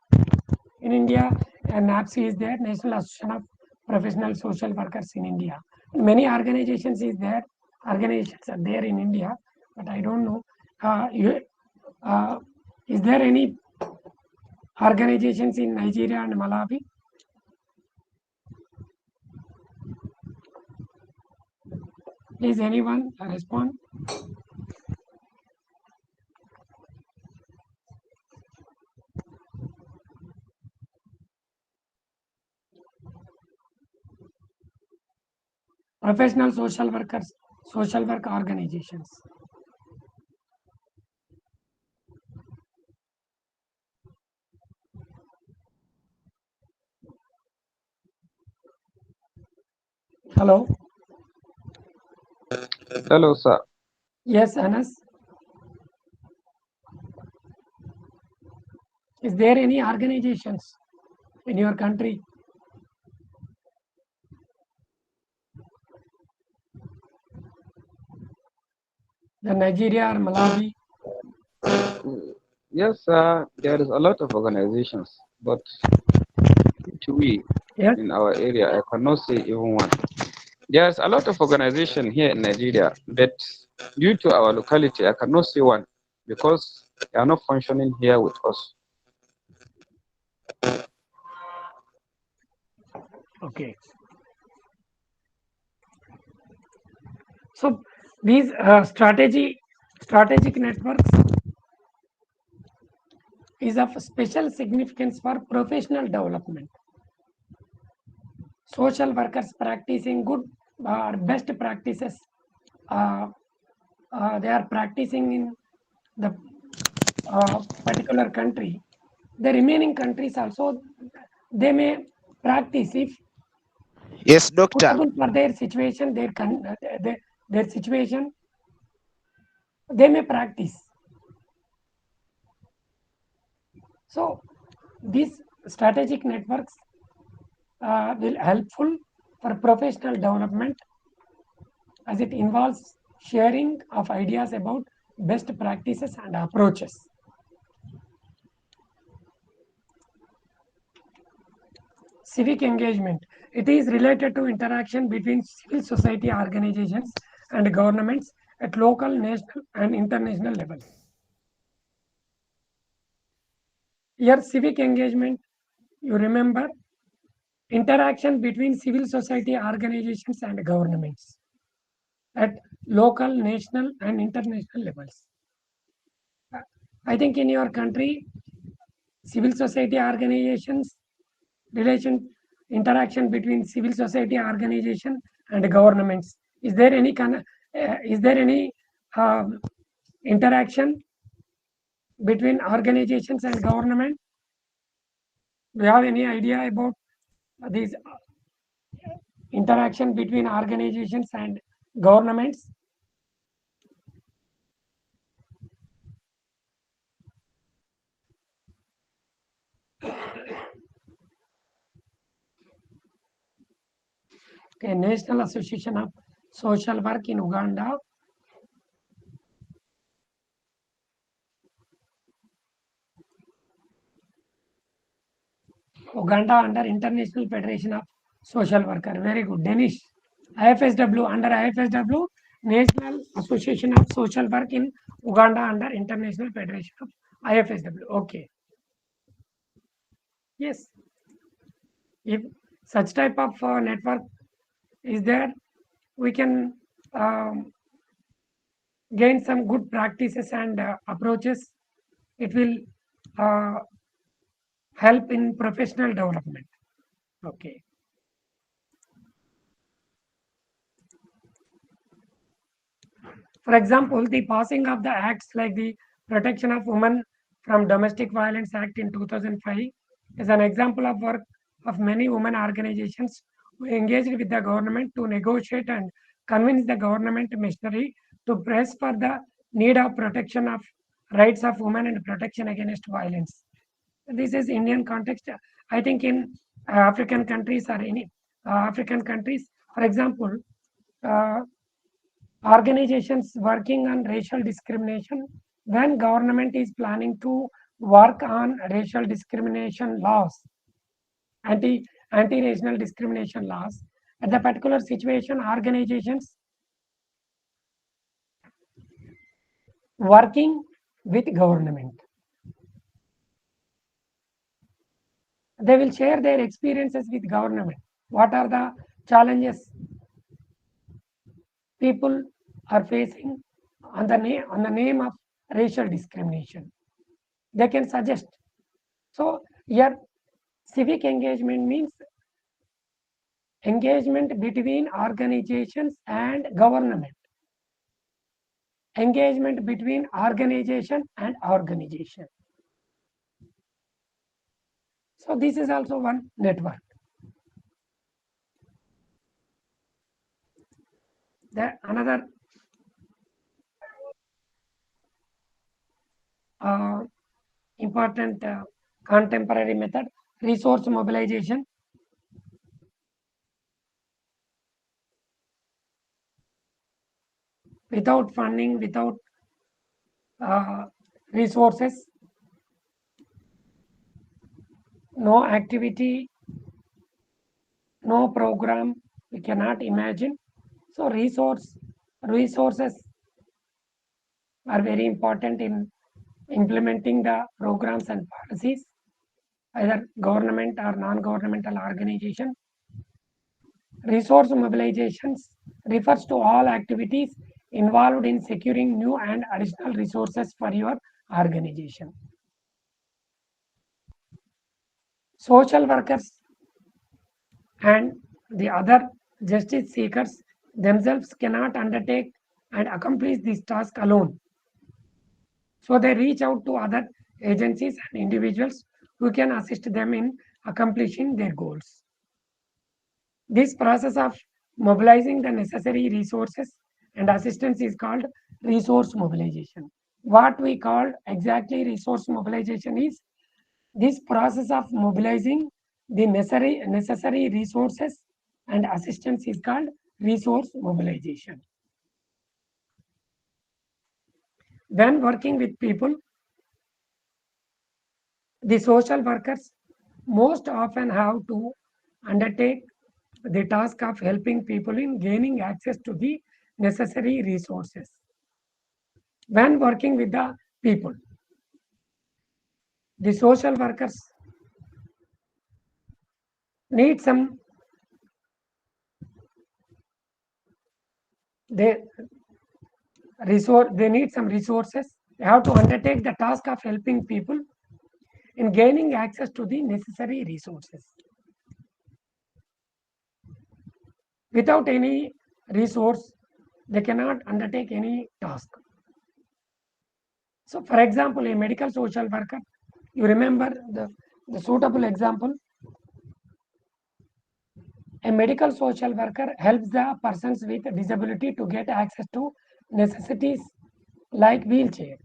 In India, NAPSI is there, National Association of professional social workers in India. Many organizations is there. Organizations are there in India, but I don't know. Is there any organizations in Nigeria and Malawi? Please, anyone respond? Professional social workers, social work organizations. Hello. Hello, sir. Yes, Anas. Is there any organizations in your country? The Nigeria or Malawi? Yes, there is a lot of organizations, but we Yes. in our area, I cannot say even one. There's a lot of organization here in Nigeria, but due to our locality, I cannot say one because they are not functioning here with us. Okay. So these strategic networks is of special significance for professional development. Social workers practicing good or best practices, they are practicing in the particular country. The remaining countries also, they may practice if Yes, doctor. suitable for their situation, their situation, they may practice. So these strategic networks will helpful for professional development as it involves sharing of ideas about best practices and approaches. Civic engagement. It is related to interaction between civil society organizations and governments at local, national, and international levels. Here, civic engagement, you remember, interaction between civil society organizations and governments at local, national, and international levels. I think in your country, civil society organizations, interaction between civil society organization and governments. Is there any interaction between organizations and government? Do you have any idea about these interaction between organizations and governments? Okay, National Association of Social Work in Uganda. Uganda under International Federation of Social Worker. Very good. Danish. IFSW under IFSW, National Association of Social Work in Uganda under International Federation of IFSW. Okay. Yes. If such type of network is there, we can gain some good practices and approaches. It will help in professional development. Okay. For example, the passing of the acts like the Protection of Women from Domestic Violence Act in 2005 is an example of work of many women organizations who engaged with the government to negotiate and convince the government machinery to press for the need of protection of rights of women and protection against violence. This is Indian context. I think in African countries or any African countries, for example, organizations working on racial discrimination, when government is planning to work on racial discrimination laws, anti-racial discrimination laws. At the particular situation, organizations working with government, they will share their experiences with government. What are the challenges people are facing on the name of racial discrimination? They can suggest. So here, civic engagement means engagement between organizations and government. Engagement between organization and organization. So this is also one network. Another important contemporary method, resource mobilization. Without funding, without resources, no activity, no program, we cannot imagine. So resources are very important in implementing the programs and policies, either government or non-governmental organization. Resource mobilizations refers to all activities involved in securing new and additional resources for your organization. Social workers and the other justice seekers themselves cannot undertake and accomplish this task alone. So they reach out to other agencies and individuals who can assist them in accomplishing their goals. This process of mobilizing the necessary resources and assistance is called resource mobilization. What we call exactly resource mobilization is this process of mobilizing the necessary resources and assistance is called resource mobilization. When working with people, the social workers most often have to undertake the task of helping people in gaining access to the necessary resources. When working with the people, the social workers need some they need some resources. They have to undertake the task of helping people in gaining access to the necessary resources. Without any resource, they cannot undertake any task. So, for example, a medical social worker, you remember the suitable example. A medical social worker helps the persons with disability to get access to necessities like wheelchair.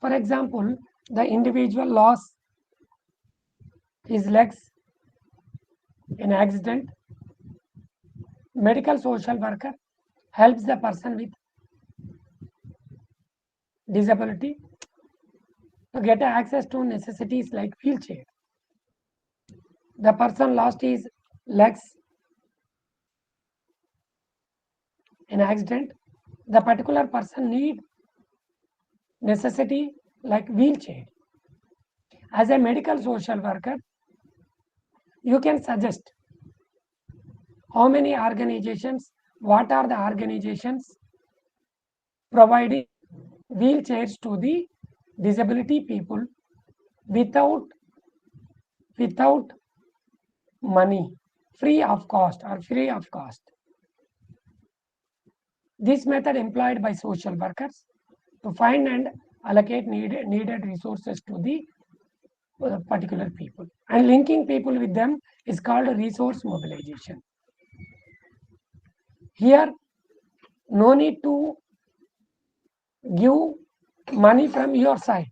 For example, the individual lost his legs in accident. Medical social worker helps the person with disability to get access to necessities like wheelchair. The person lost his legs in accident. The particular person need necessity like wheelchair. As a medical social worker, you can suggest how many organizations, what are the organizations providing wheelchairs to the disability people without money, free of cost or free of cost. This method employed by social workers to find and allocate needed resources to the particular people, and linking people with them is called resource mobilization. Here, no need to give money from your side,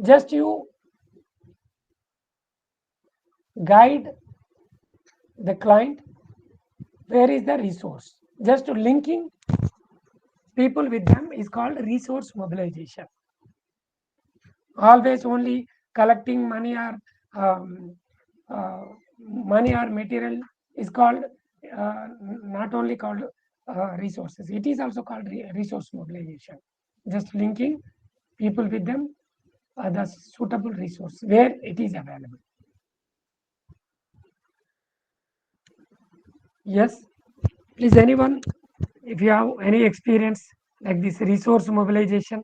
just you guide the client where is the resource. Just linking people with them is called resource mobilization. Always only collecting money or money or material is called not only called resources, it is also called resource mobilization. Just linking people with them, the suitable resource where it is available. Yes, please anyone, if you have any experience like this resource mobilization.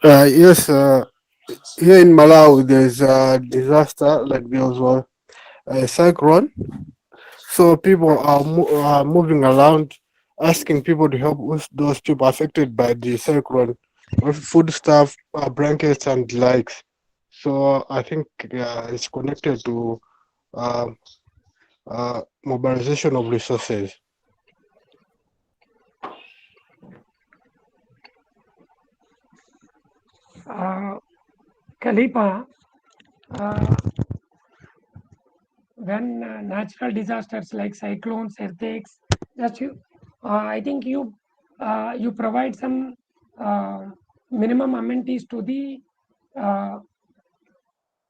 Yes, here in Malawi, there's a disaster, like there was a cyclone. So people are moving around, asking people to help with those people affected by the cyclone, with food stuff, blankets, and the likes. So I think it's connected to uh, mobilization of resources. Khalifa, when natural disasters like cyclones, earthquakes, just you, I think you provide some uh, minimum amenities to the uh,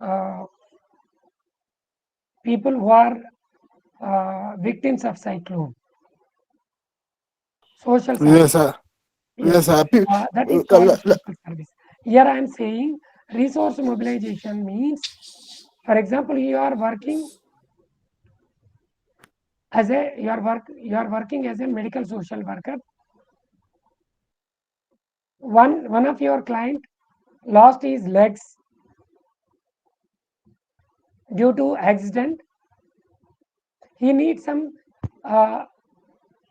uh, people who are victims of cyclone. Social Yes, service, yes, yes, that is called social service. Here I am saying resource mobilization means, for example, you are working as a you are working as a medical social worker. One of your client lost his legs due to accident. He needs some uh,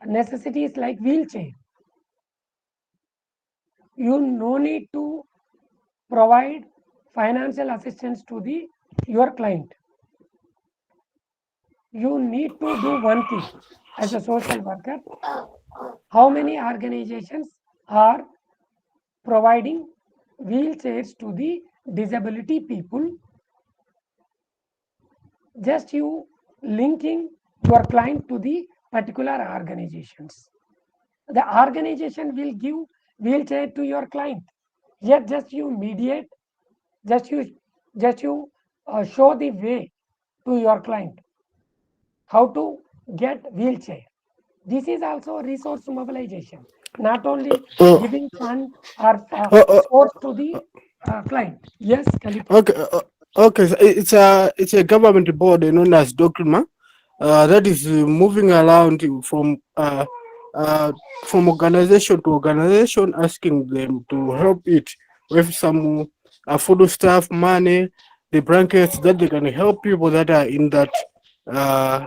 necessities like wheelchair. You no need to provide financial assistance to the your client. You need to do one thing as a social worker. How many organizations are providing wheelchairs to the disability people? Just you linking your client to the particular organizations. The organization will give wheelchair to your client. Yet just you mediate, just you show the way to your client how to get wheelchair. This is also resource mobilization, not only uh, giving fund or uh, uh, force to the client. Yes, Khalifa. okay, okay. So it's a government body known as document that is moving around from organization to organization, asking them to help it with some food stuff, money, the blankets that they can help people that are in that uh,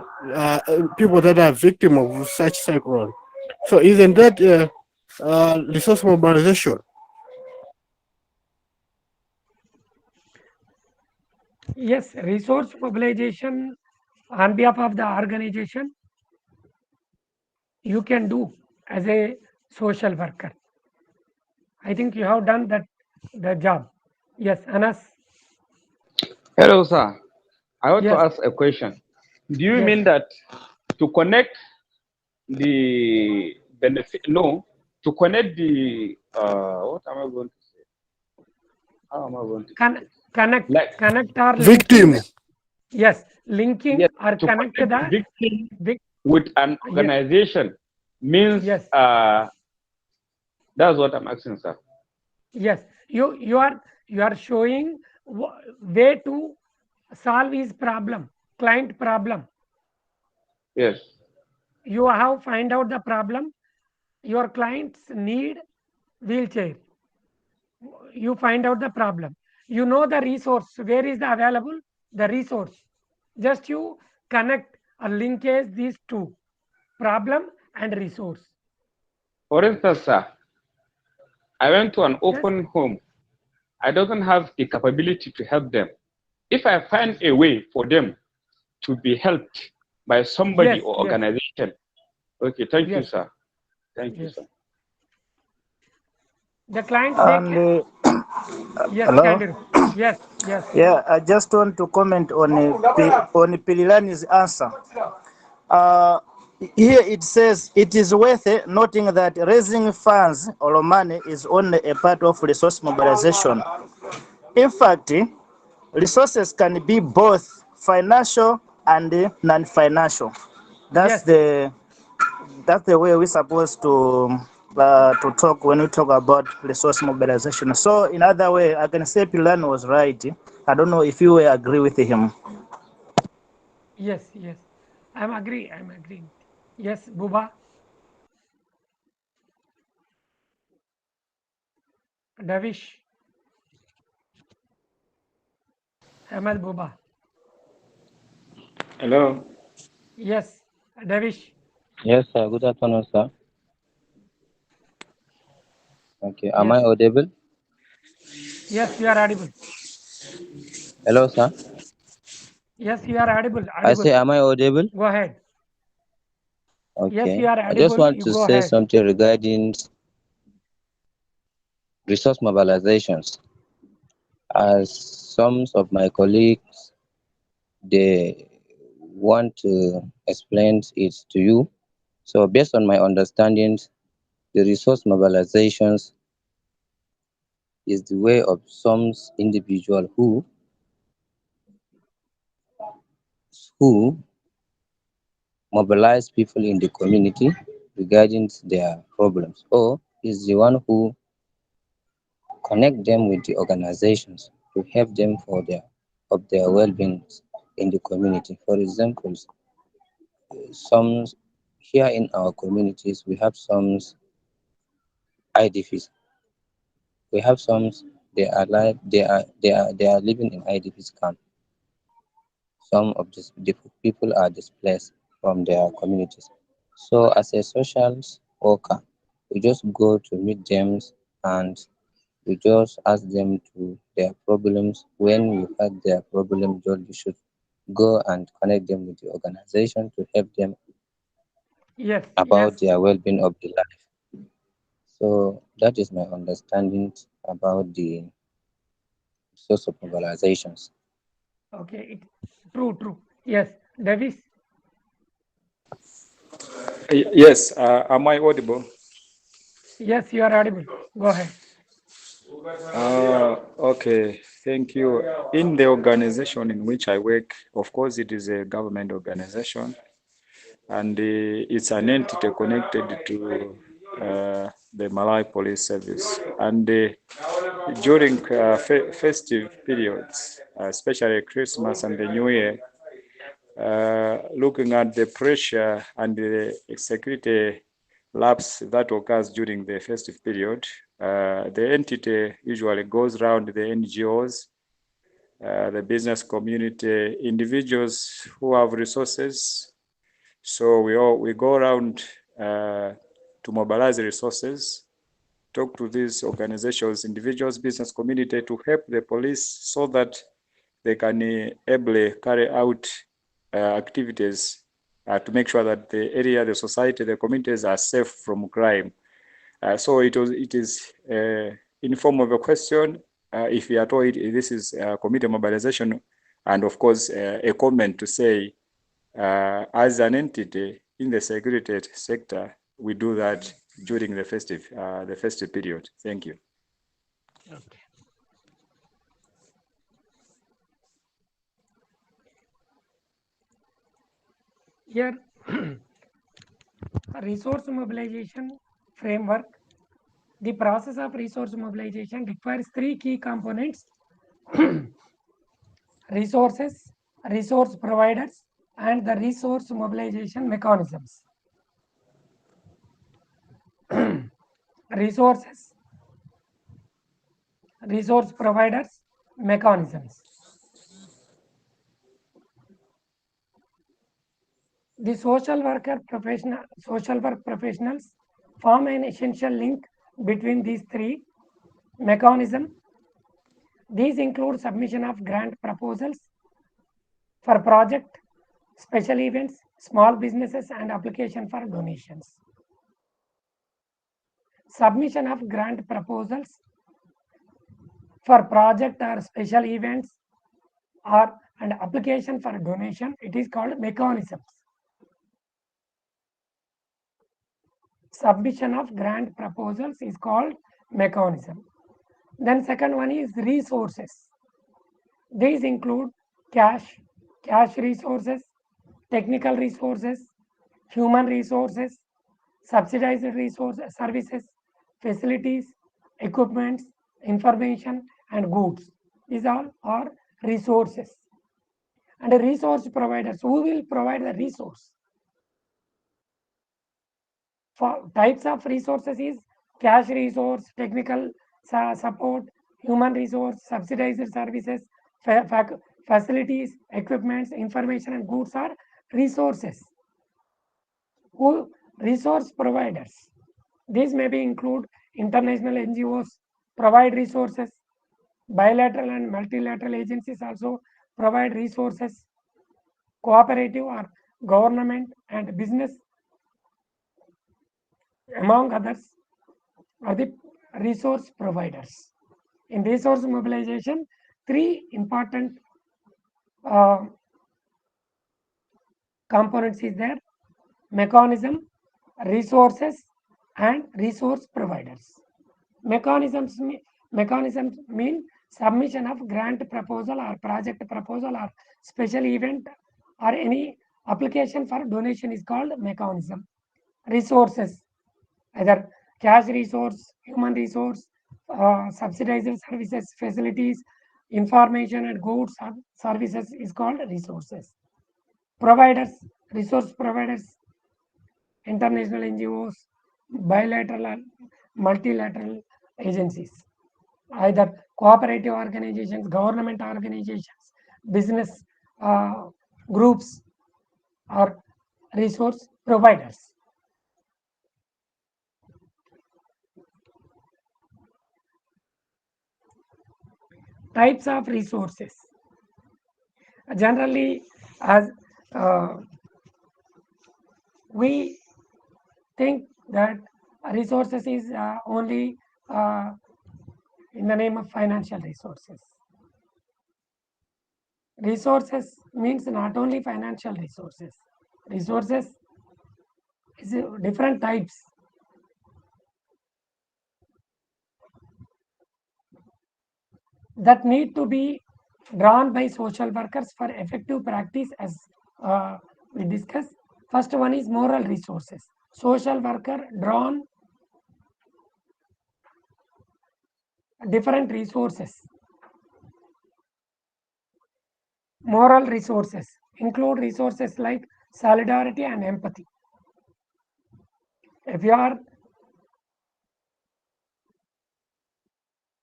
people that are victim of such cyclone. So isn't that resource mobilization? Yes, resource mobilization on behalf of the organization you can do as a social worker. I think you have done that the job. Yes, Anas. Hello, sir. I want to Yes, ask a question. Do you yes. mean that to connect the benefit? No, to connect the what am I going to say? How am I going to say Con- it? connect, Like connect or linking. Victim. Yes, linking yes, or to connect connect the the victim big. with an Yes, organization means yes, that's what I'm asking, sir. yes. You are showing way to solve his problem, client problem. Yes. You have find out the problem. Your clients need wheelchair. You find out the problem. You know the resource. Where is the available? The resource. Just you connect or linkage these two, problem and resource. For instance, sir, I went to an Yes, open home. I doesn't have the capability to help them. If I find a way for them to be helped by somebody yes, or yes, organization, okay, thank you, yes, sir. Thank you, yes. sir. The clients they And can. Yes, hello. Kandiru. Yes, yes, Yeah, I just want to comment on on Pililani's answer. Uh, Here it says it is worth noting that raising funds or money is only a part of resource mobilization. In fact, resources can be both financial and non-financial. That's Yes, the way we're supposed to talk when we talk about resource mobilization. So in other way, I can say Pilan was right. I don't know if you will agree with him. yes. I'm agreeing. Yes, Buba, Davish, Ahmed Buba. Hello. Yes, Davish. Yes, sir. Good afternoon, sir. Okay. Am I Yes, audible? yes, you are audible. Hello, sir. Yes, you are audible. I say, Audible. am I audible? Go ahead. Yes, you Okay. are I just audible. want You to go say ahead. something regarding resource mobilizations. As some of my colleagues, they want to explain it to you. So, based on my understanding, the resource mobilizations is the way of some individual who mobilize people in the community regarding their problems, or is the one who connect them with the organizations to help them for their well-being in the community. For example, some here in our communities we have some IDPs. We have some they are living in IDPs camp. Some of the people are displaced from their communities. So as a social worker, we just go to meet them and we just ask them to their problems. When we had their problem, just we should go and connect them with the organization to help them Yes, about yes. their well-being of the life. So that is my understanding about the source of mobilizations. Okay. True. Yes, Davish. Yes. Am I audible? Yes, you are audible. Go ahead. Okay. Thank you. In the organization in which I work, of course, it is a government organization, and it's an entity connected to the Malawi Police Service. And during festive periods, especially Christmas and the New Year, looking at the pressure and the security lapse that occurs during the festive period, the entity usually goes around the NGOs, the business community, individuals who have resources. So we go around to mobilize resources, talk to these organizations, individuals, business community to help the police so that they can ably carry out activities to make sure that the area, the society, the communities are safe from crime. So it is in form of a question. If we are told this is community mobilization, and of course a comment to say, as an entity in the security sector, we do that during the festive period. Thank you. Okay. Here, resource mobilization framework. The process of resource mobilization requires three key components: resources, resource providers, and the resource mobilization mechanisms. Resources, resource providers, mechanisms. The social work professionals form an essential link between these three mechanisms. These include submission of grant proposals for project, special events, small businesses, and application for donations. Submission of grant proposals for project or special events or and application for donation, it is called mechanisms. submission of grant proposals is called mechanism. Then second one is resources. These include cash, cash resources, technical resources, human resources, subsidized resources, services, facilities, equipments, information, and goods. These all are resources. And the resource providers, who will provide the resource? For types of resources is cash resource, technical support, human resource, subsidized services, facilities, equipments, information, and goods are resources. Who resource providers? These may be include international NGOs provide resources, bilateral and multilateral agencies also provide resources, cooperative or government and business, among others, are the resource providers. In resource mobilization, three important components is there: mechanism, resources, and resource providers. Mechanisms mean submission of grant proposal or project proposal or special event or any application for donation is called mechanism. Resources, either cash resource, human resource, subsidized services, facilities, information and goods or services is called resources. Providers, resource providers, international NGOs, bilateral and multilateral agencies, either cooperative organizations, government organizations, business groups, or resource providers. Types of resources. Generally, as we think that resources is only in the name of financial resources. Resources means not only financial resources. Resources is different types. That need to be drawn by social workers for effective practice, as we discussed. First one is moral resources. Social worker drawn different resources. Moral resources include resources like solidarity and empathy. If you are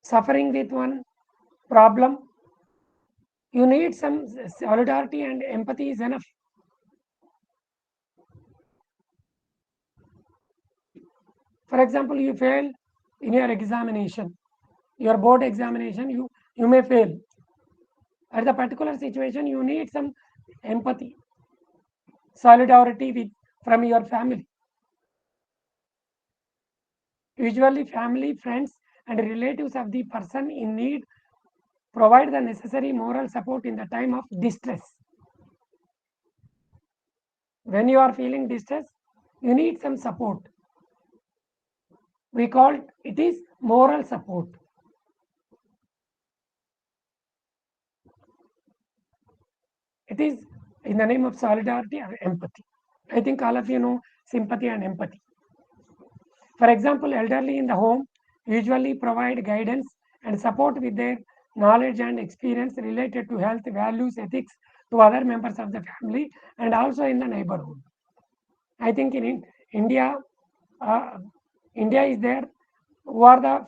suffering with one problem, you need some solidarity and empathy is enough. For example, you fail in your examination, your board examination, you may fail. At the particular situation, you need some empathy, solidarity with from your family. Usually, family, friends, and relatives of the person in need provide the necessary moral support in the time of distress. When you are feeling distress, you need some support. We call it is moral support. It is in the name of solidarity or empathy. I think all of you know sympathy and empathy. For example, elderly in the home usually provide guidance and support with their knowledge and experience related to health, values, ethics to other members of the family and also in the neighborhood. I think in India, India is there who are the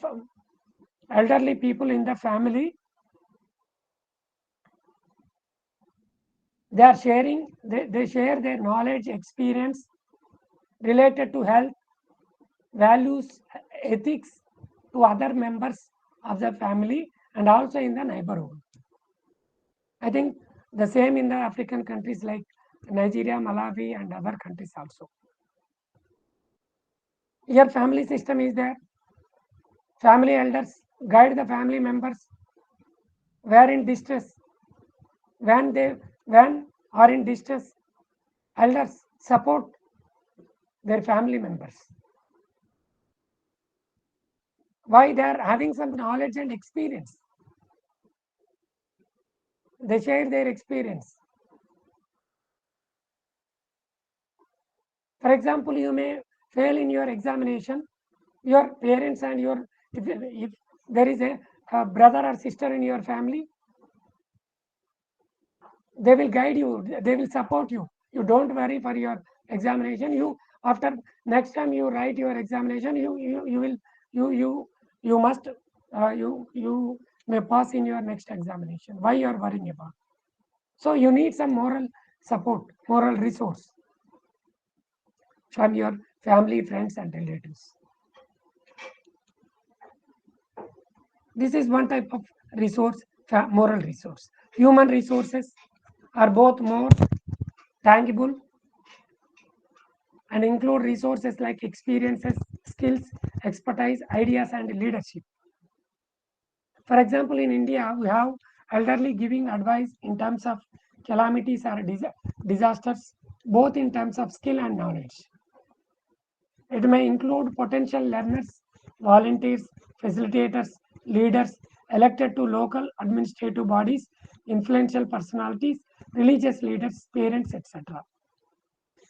elderly people in the family. They are sharing, they share their knowledge, experience related to health, values, ethics to other members of the family and also in the neighborhood. I think the same in the African countries like Nigeria, Malawi, and other countries also. Here, family system is there. Family elders guide the family members where in distress. When are in distress, elders support their family members. Why? They are having some knowledge and experience. They share their experience. For example, you may fail in your examination. Your parents and your, if there is a brother or sister in your family, they will guide you, they will support you. You don't worry for your examination. You, after next time you write your examination, you will, you must, you may pass in your next examination. Why you are worrying about? So you need some moral support, moral resource from your family, friends and relatives. This is one type of resource, moral resource. Human resources are both more tangible and include resources like experiences, skills, expertise, ideas, and leadership. For example, in India, we have elderly giving advice in terms of calamities or disasters, both in terms of skill and knowledge. It may include potential learners, volunteers, facilitators, leaders elected to local administrative bodies, influential personalities, religious leaders, parents, etc.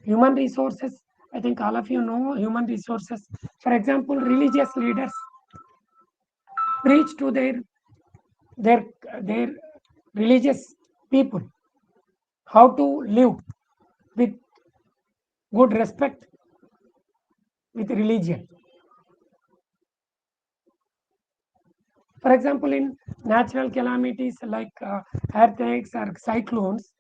Human resources, I think all of you know human resources. For example, religious leaders preach to their their religious people how to live with good respect with religion. For example, in natural calamities like earthquakes or cyclones,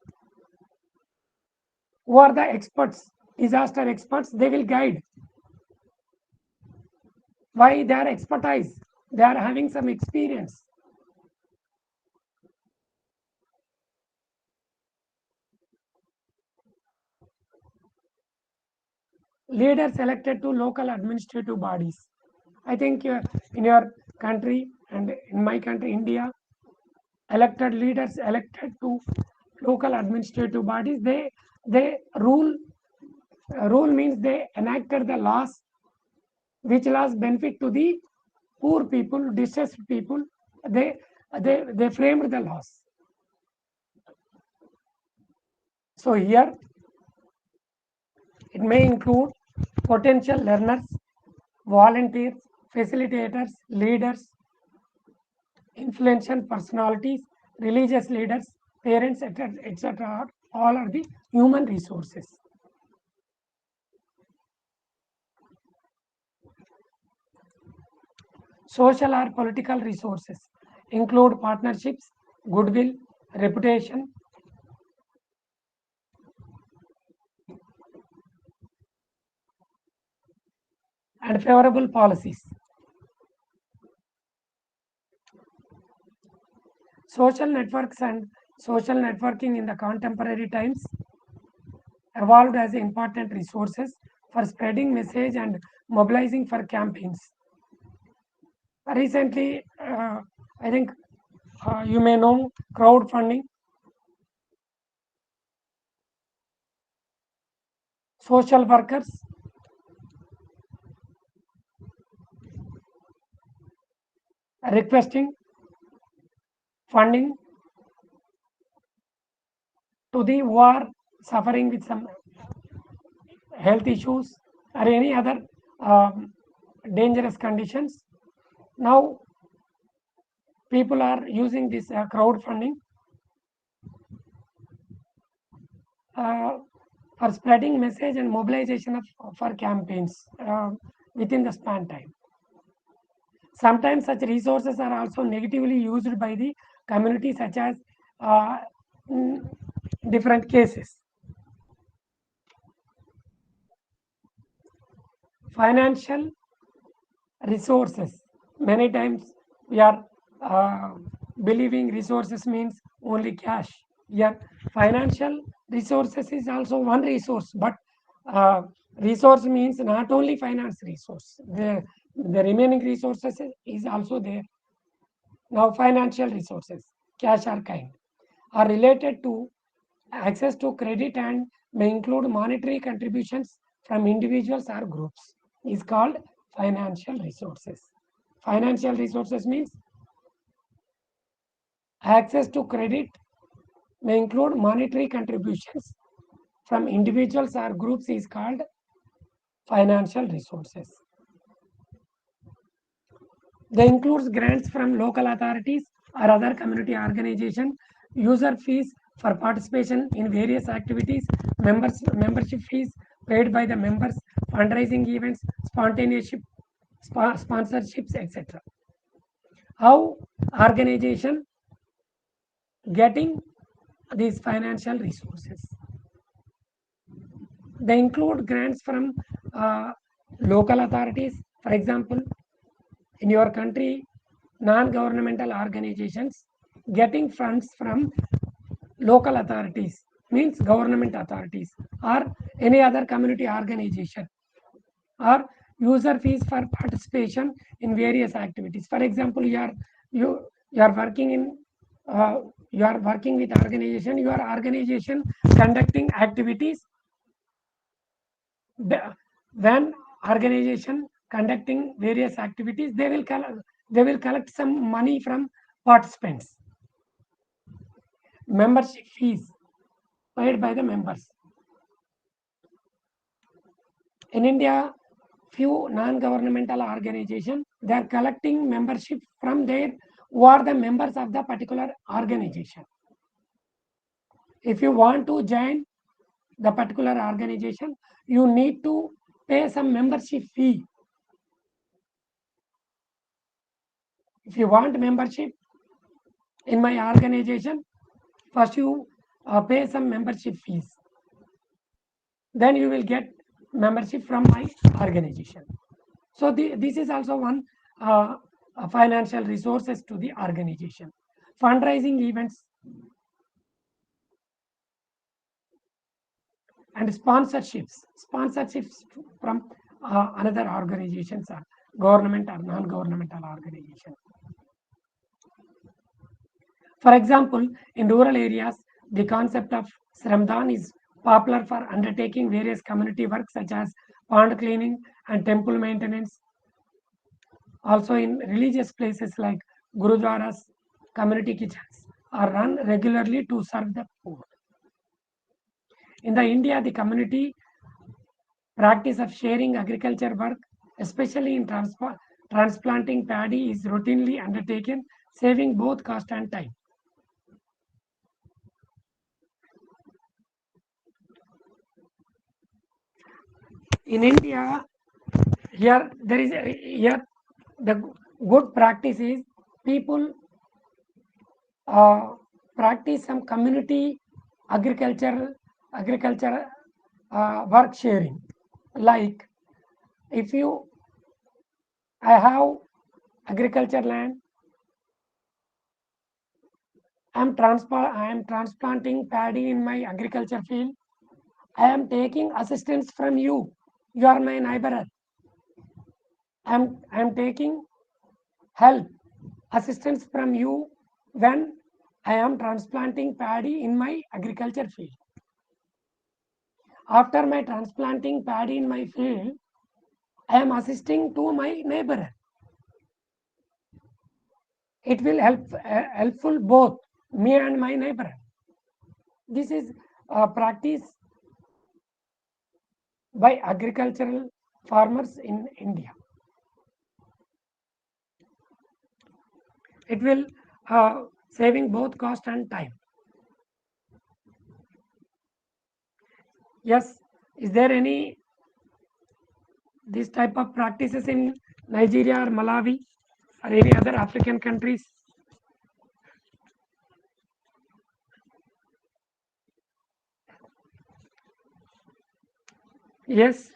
who are the experts, disaster experts, they will guide. Why? They are expertise, they are having some experience. Leaders elected to local administrative bodies. I think in your country and in my country, India, elected leaders elected to local administrative bodies, they rule. Rule means they enacted the laws, which laws benefit to the poor people, distressed people. They framed the laws. So here it may include potential learners, volunteers, facilitators, leaders, influential personalities, religious leaders, parents, etc. All are the human resources. Social or political resources include partnerships, goodwill, reputation, and favorable policies. Social networks and social networking in the contemporary times evolved as important resources for spreading message and mobilizing for campaigns. Recently, I think you may know crowdfunding, social workers, requesting funding to the who are suffering with some health issues or any other dangerous conditions. Now, people are using this crowdfunding for spreading message and mobilization of for campaigns within the span time. Sometimes such resources are also negatively used by the community, such as in different cases. Financial resources. Many times we are believing resources means only cash. Here, financial resources is also one resource, but resource means not only finance resource. The remaining resources is also there. Now, financial resources, cash or kind, are related to access to credit and may include monetary contributions from individuals or groups. Is called financial resources. Financial resources means access to credit may include monetary contributions from individuals or groups is called financial resources. They includes grants from local authorities or other community organization, user fees for participation in various activities, membership fees paid by the members, fundraising events, sponsorships, etc. How organization getting these financial resources? They include grants from local authorities. For example, in your country, non-governmental organizations getting funds from local authorities means government authorities or any other community organization, or user fees for participation in various activities. For example, you are working in you are working with organization, your organization conducting activities. When organization conducting various activities, they will collect some money from participants. Membership fees paid by the members. In India, few non-governmental organizations, they are collecting membership from their who are the members of the particular organization. If you want to join the particular organization, you need to pay some membership fee. If you want membership in my organization, first you pay some membership fees. Then you will get membership from my organization. So this is also one financial resources to the organization. Fundraising events and sponsorships from another organizations or government or non-governmental organization. For example, in rural areas, the concept of Shramdan is popular for undertaking various community work such as pond cleaning and temple maintenance. Also in religious places like gurudwaras, community kitchens are run regularly to serve the poor. In the India, the community practice of sharing agriculture work, especially in transplanting paddy, is routinely undertaken, saving both cost and time. In India, here the good practice is people practice some community agriculture work sharing. Like if I have agriculture land, I am transplanting paddy in my agriculture field. I am taking assistance from you. You are my neighbor. I am taking help, assistance from you when I am transplanting paddy in my agriculture field. After my transplanting paddy in my field, I am assisting to my neighbor. It will helpful both me and my neighbor. This is a practice by agricultural farmers in India. It will saving both cost and time. Yes, is there any this type of practices in Nigeria or Malawi or any other African countries? Yes.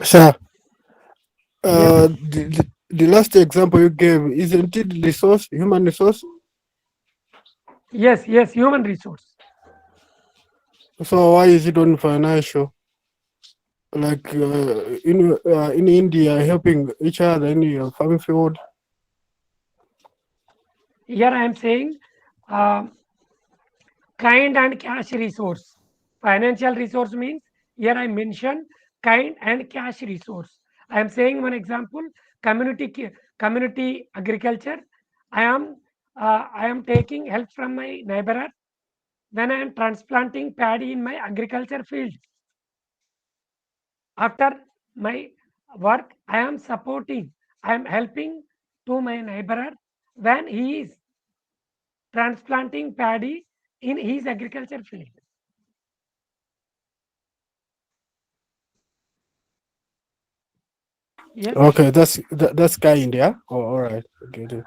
Sir, Yes. the last example you gave, isn't it human resource? Yes, human resource. So why is it on financial? Like in India, helping each other in your farming field. Here I am saying kind and cash resource. Financial resource means here I mentioned kind and cash resource. I am saying one example, community agriculture. I am taking help from my neighbor when I am transplanting paddy in my agriculture field. After my work, I am supporting, I am helping to my neighbor when he is transplanting paddy in his agriculture field. Yes. Okay, that's kind, yeah. Oh, all right. Okay.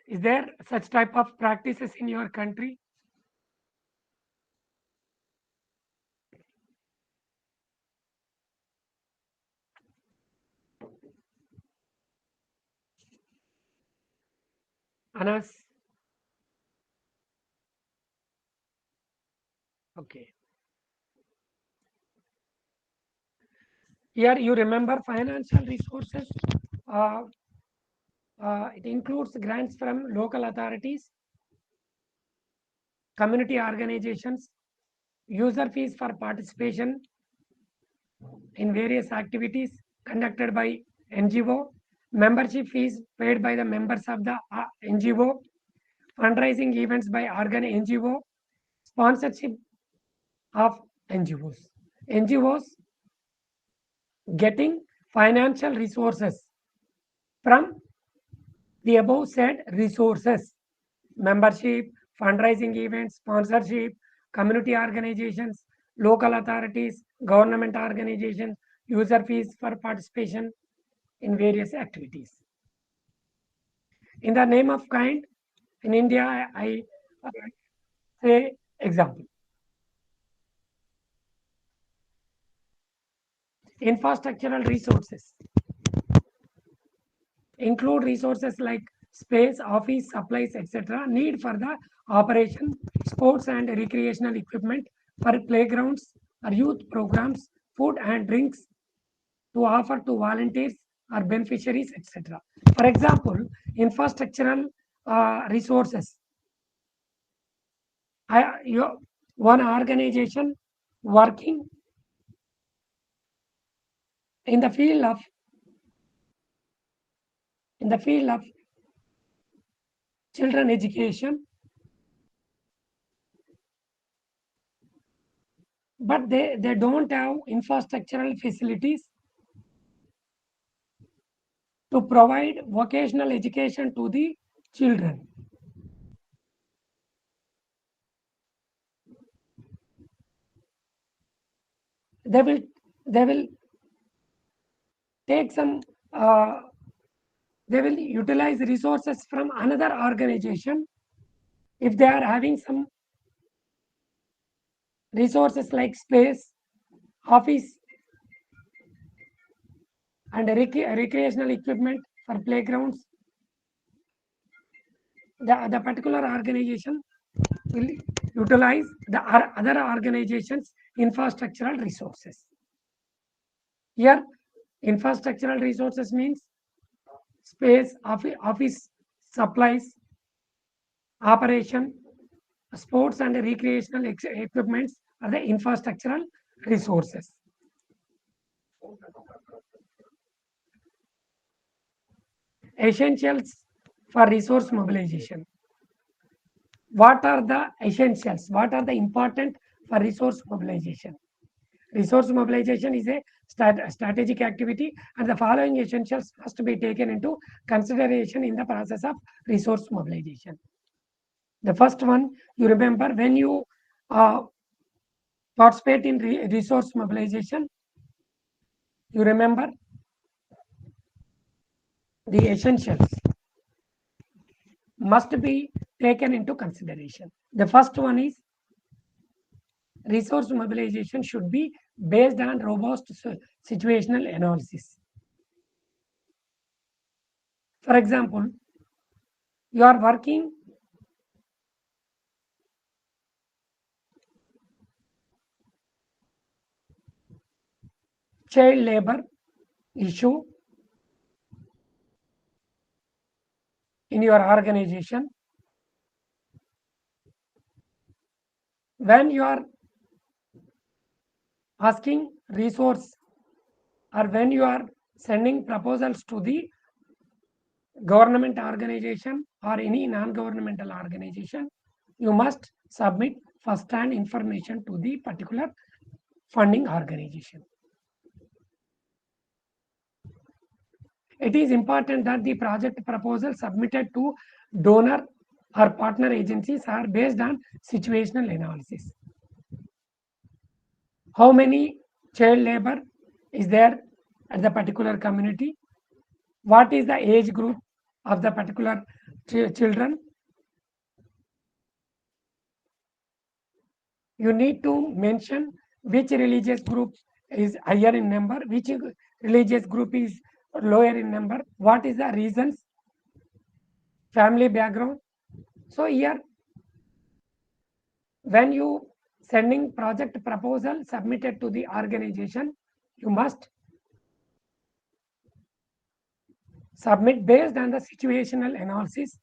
Is there such type of practices in your country? Anas? Okay. Here you remember financial resources. Uh, it includes grants from local authorities, community organizations, user fees for participation in various activities conducted by NGO, membership fees paid by the members of the NGO, fundraising events by NGO, sponsorship of NGOs. NGOs getting financial resources from the above said resources: membership, fundraising events, sponsorship, community organizations, local authorities, government organizations, user fees for participation in various activities. In the name of kind, in India, I say example. Infrastructural resources include resources like space, office, supplies, etc. need for the operation, sports and recreational equipment for playgrounds or youth programs, food and drinks to offer to volunteers or beneficiaries, etc. For example, infrastructural resources. One organization working in the field of children education, but they don't have infrastructural facilities to provide vocational education to the children. They will take some they will utilize resources from another organization if they are having some resources like space, office and recreational equipment for playgrounds. The particular organization will utilize the other organizations infrastructural resources. Here infrastructural resources means space, office supplies, operation, sports and recreational equipments are the infrastructural resources. Essentials for resource mobilization. What are the essentials? What are the important for resource mobilization? Resource mobilization is a strategic activity, and the following essentials must be taken into consideration in the process of resource mobilization. The first one, you remember when you participate in resource mobilization, you remember the essentials must be taken into consideration. The first one is resource mobilization should be based on robust situational analysis. For example, you are working child labor issue in your organization. When you are asking resource or when you are sending proposals to the government organization or any non-governmental organization, you must submit first-hand information to the particular funding organization. It is important that the project proposal submitted to donor or partner agencies are based on situational analysis. How many child labor is there at the particular community? What is the age group of the particular children? You need to mention which religious group is higher in number, which religious group is lower in number, what is the reasons, family background. So here, when you sending project proposal submitted to the organization, you must submit based on the situational analysis.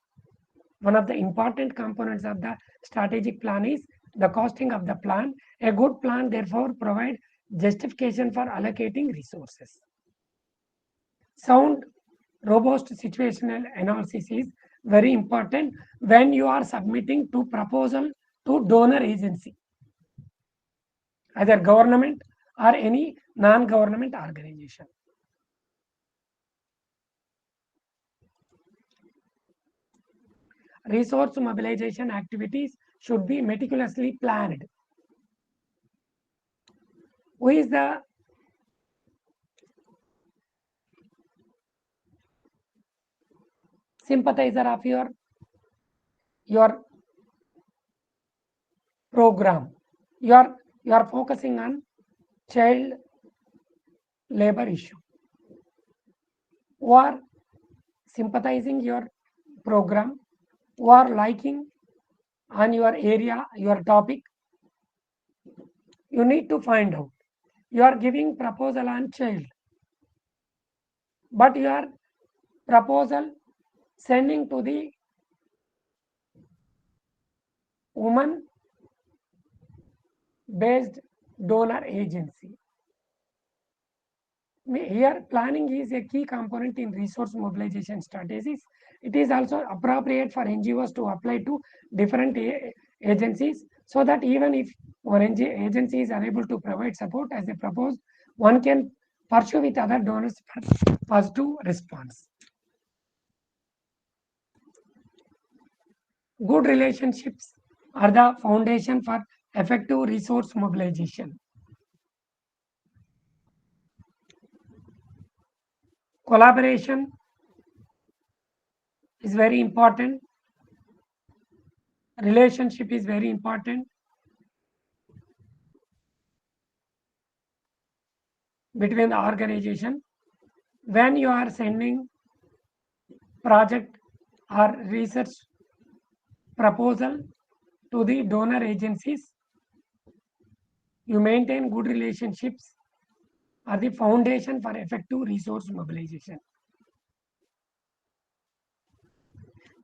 One of the important components of the strategic plan is the costing of the plan. A good plan therefore provide justification for allocating resources. Sound, robust situational analysis is very important when you are submitting to proposal to donor agency, either government or any non-government organization. Resource mobilization activities should be meticulously planned. Who is the sympathizer of your program? You are focusing on child labor issue. Who are sympathizing your program, who are liking on your area, your topic, you need to find out. You are giving proposal on child, but your proposal sending to the woman based donor agency. Here, planning is a key component in resource mobilization strategies. It is also appropriate for NGOs to apply to different agencies, so that even if one agency is unable to provide support as they propose, one can pursue with other donors for positive response. Good relationships are the foundation for effective resource mobilization. Collaboration is very important. Relationship is very important between the organization. When you are sending project or research proposal to the donor agencies, you maintain good relationships are the foundation for effective resource mobilization.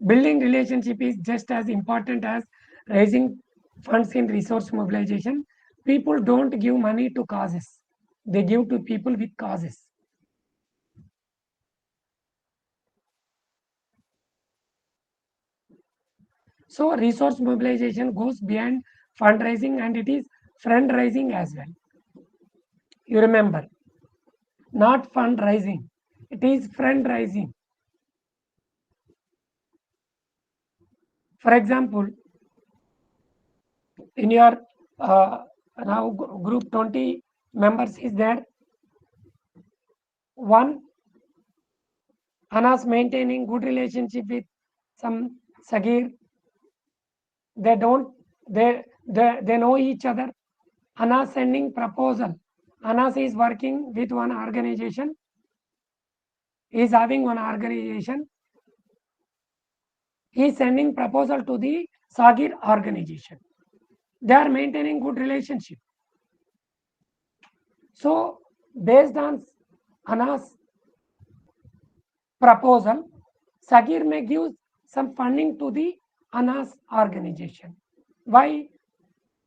Building relationship is just as important as raising funds in resource mobilization. People don't give money to causes. They give to people with causes. So resource mobilization goes beyond fundraising, and it is fundraising as well. You remember, not fundraising, it is fundraising. For example, in your now group 20 members is there, one Anas maintaining good relationship with some Sagir. They don't, they know each other. Anas sending proposal. Anas is working with one organization, is having one organization. He is sending proposal to the Sagir organization. They are maintaining good relationship. So based on Anas proposal, Sagir may give some funding to the Anas organization. Why?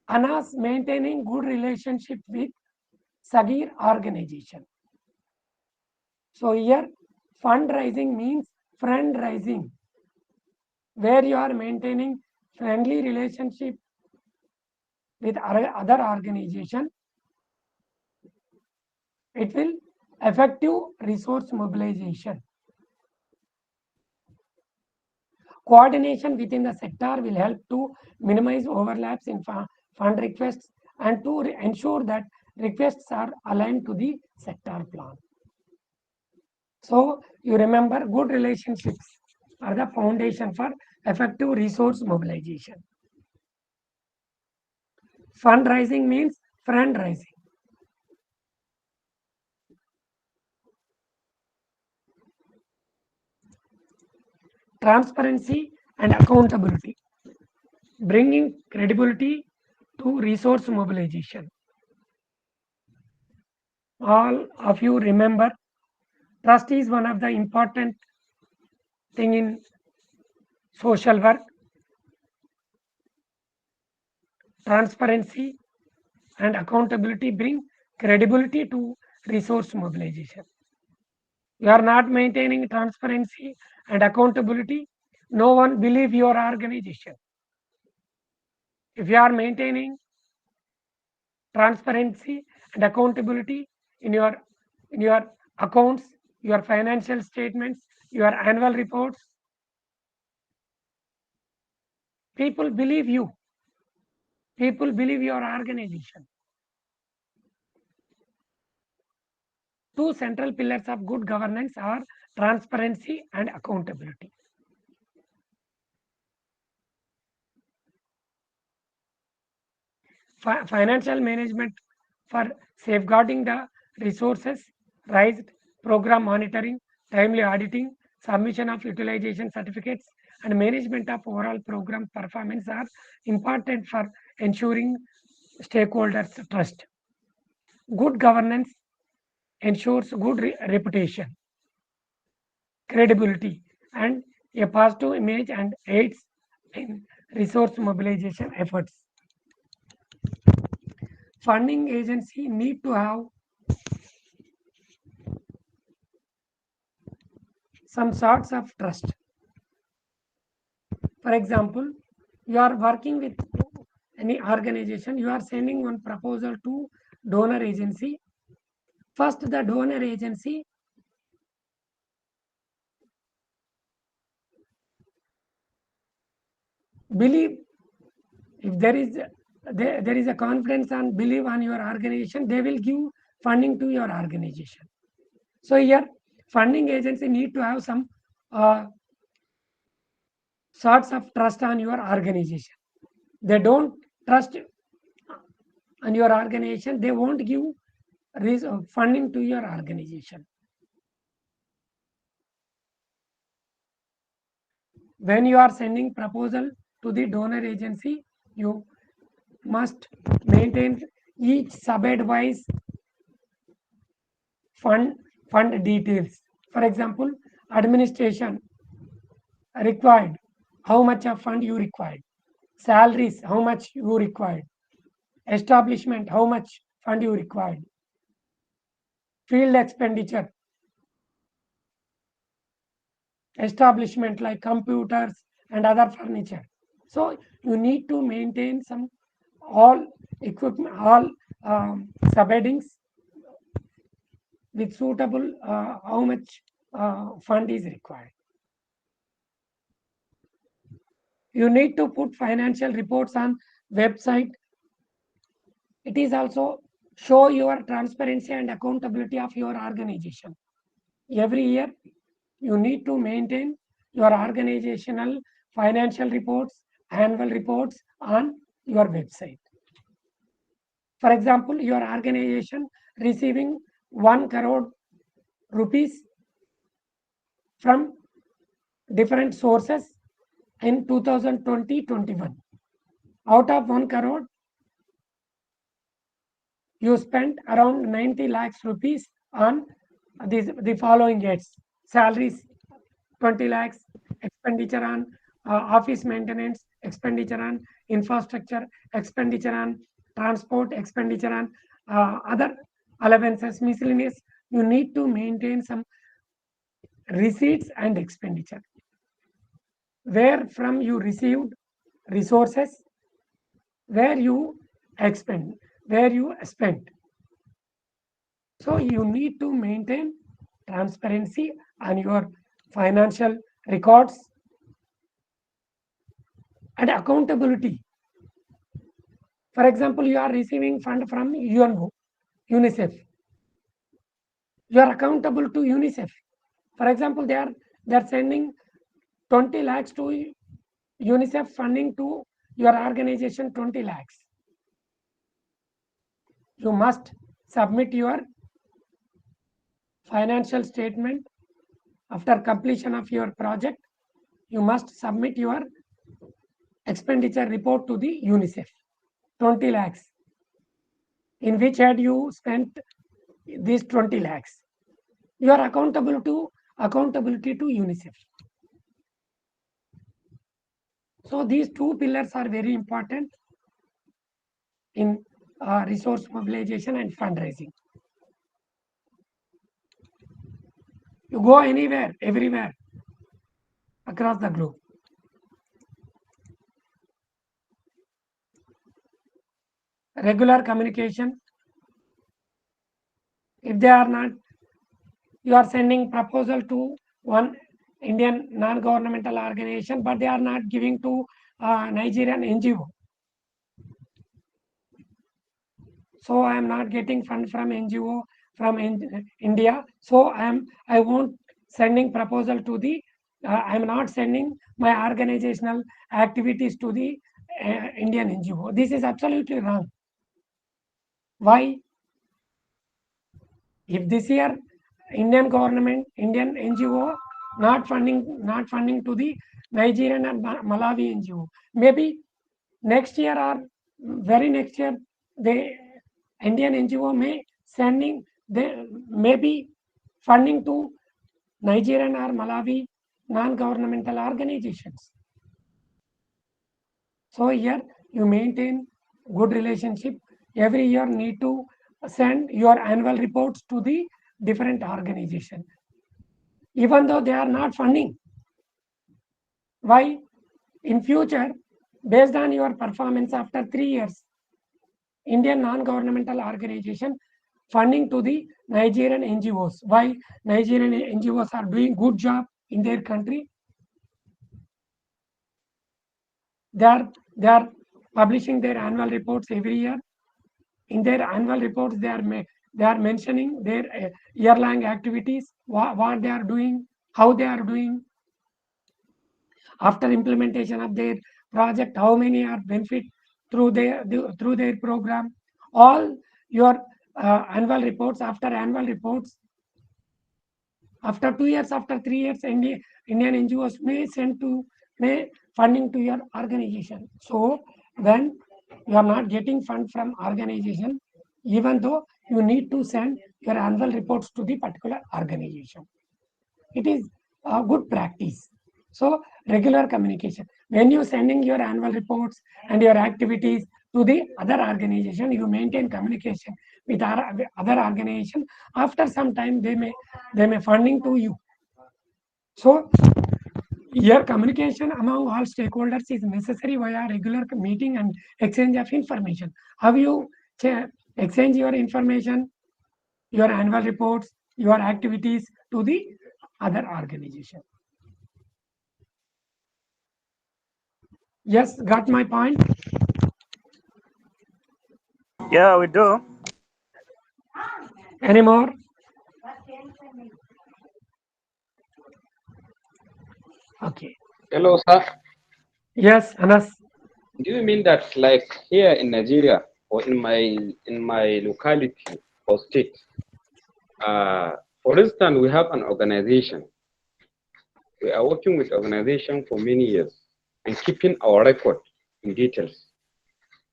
Anas maintaining good relationship with Sagir organization. So here fundraising means Friend-raising, where you are maintaining friendly relationship with other organization. It will effective resource mobilization. Coordination within the sector will help to minimize overlaps in fund requests and to ensure that requests are aligned to the sector plan. So you remember, good relationships are the foundation for effective resource mobilization. Fundraising means friend raising. Transparency and accountability, bringing credibility to resource mobilization. All of you remember, trust is one of the important thing in social work. Transparency and accountability bring credibility to resource mobilization. You are not maintaining transparency and accountability, no one believe your organization. If you are maintaining transparency and accountability in your accounts, your financial statements, your annual reports, people believe you. People believe your organization. Two central pillars of good governance are transparency and accountability. Financial management for safeguarding the resources raised, program monitoring, timely auditing, submission of utilization certificates, and management of overall program performance are important for ensuring stakeholders' trust. Good governance ensures good reputation, credibility, and a positive image and aids in resource mobilization efforts. Funding agency need to have some sorts of trust. For example, you are working with any organization, you are sending one proposal to donor agency. First, the donor agency believe, if there is a confidence and belief on your organization, they will give funding to your organization. So here, funding agency need to have some sorts of trust on your organization. They don't trust on your organization, they won't give funding to your organization. When you are sending proposal to the donor agency, you must maintain each sub-advice fund details. For example, administration required, how much of fund you required, salaries, how much you required, establishment, how much fund you required, field expenditure, establishment like computers and other furniture. So you need to maintain some all equipment, all subheadings with suitable how much fund is required. You need to put financial reports on website. It is also show your transparency and accountability of your organization. Every year, you need to maintain your organizational financial reports, annual reports on your website. For example, your organization receiving 1 crore rupees from different sources in 2020-21. Out of 1 crore, you spent around 90 lakhs rupees on the following aids: salaries 20 lakhs, expenditure on office maintenance, expenditure on infrastructure, expenditure on transport, expenditure on other allowances, miscellaneous. You need to maintain some receipts and expenditure. Where from you received resources, where you expend, where you spent. So you need to maintain transparency on your financial records and accountability. For example, you are receiving fund from UNICEF. You are accountable to UNICEF. For example, they are sending 20 lakhs to UNICEF funding to your organization 20 lakhs. You must submit your financial statement after completion of your project. You must submit your expenditure report to the UNICEF. 20 lakhs. In which had you spent these 20 lakhs? You are accountability to UNICEF. So these two pillars are very important in resource mobilization and fundraising. You go anywhere, everywhere, across the globe. Regular communication. If they are not, you are sending proposal to one Indian non-governmental organization, but they are not giving to Nigerian NGO. So I am not getting fund from NGO from India. So I won't sending proposal to the. I am not sending my organizational activities to the Indian NGO. This is absolutely wrong. Why? If this year Indian government, Indian NGO not funding to the Nigerian and Malawi NGO, maybe next year or very next year, the Indian NGO may sending they maybe funding to Nigerian or Malawi non-governmental organizations. So here you maintain good relationship. Every year need to send your annual reports to the different organization, even though they are not funding. Why? In future, based on your performance after 3 years, Indian non-governmental organization funding to the Nigerian NGOs. Why? Nigerian NGOs are doing good job in their country. They are publishing their annual reports every year. In their annual reports, they are mentioning their year-long activities, what they are doing, how they are doing. After implementation of their project, how many are benefit through their program. All your annual reports, after annual reports, after 2 years, after 3 years, Indian NGOs may funding to your organization. So when you are not getting fund from organization, even though you need to send your annual reports to the particular organization, it is a good practice. So regular communication. When you sending your annual reports and your activities to the other organization, you maintain communication with other organization. After some time, they may funding to you. So your communication among all stakeholders is necessary via regular meeting and exchange of information. How you exchange your information, your annual reports, your activities to the other organization. Yes, got my point? Yeah, we do. Any more? Okay. Hello, sir. Yes, Anas. Do you mean that, like here in Nigeria or in my locality or state, for instance, we have an organization. We are working with organization for many years and keeping our record in details.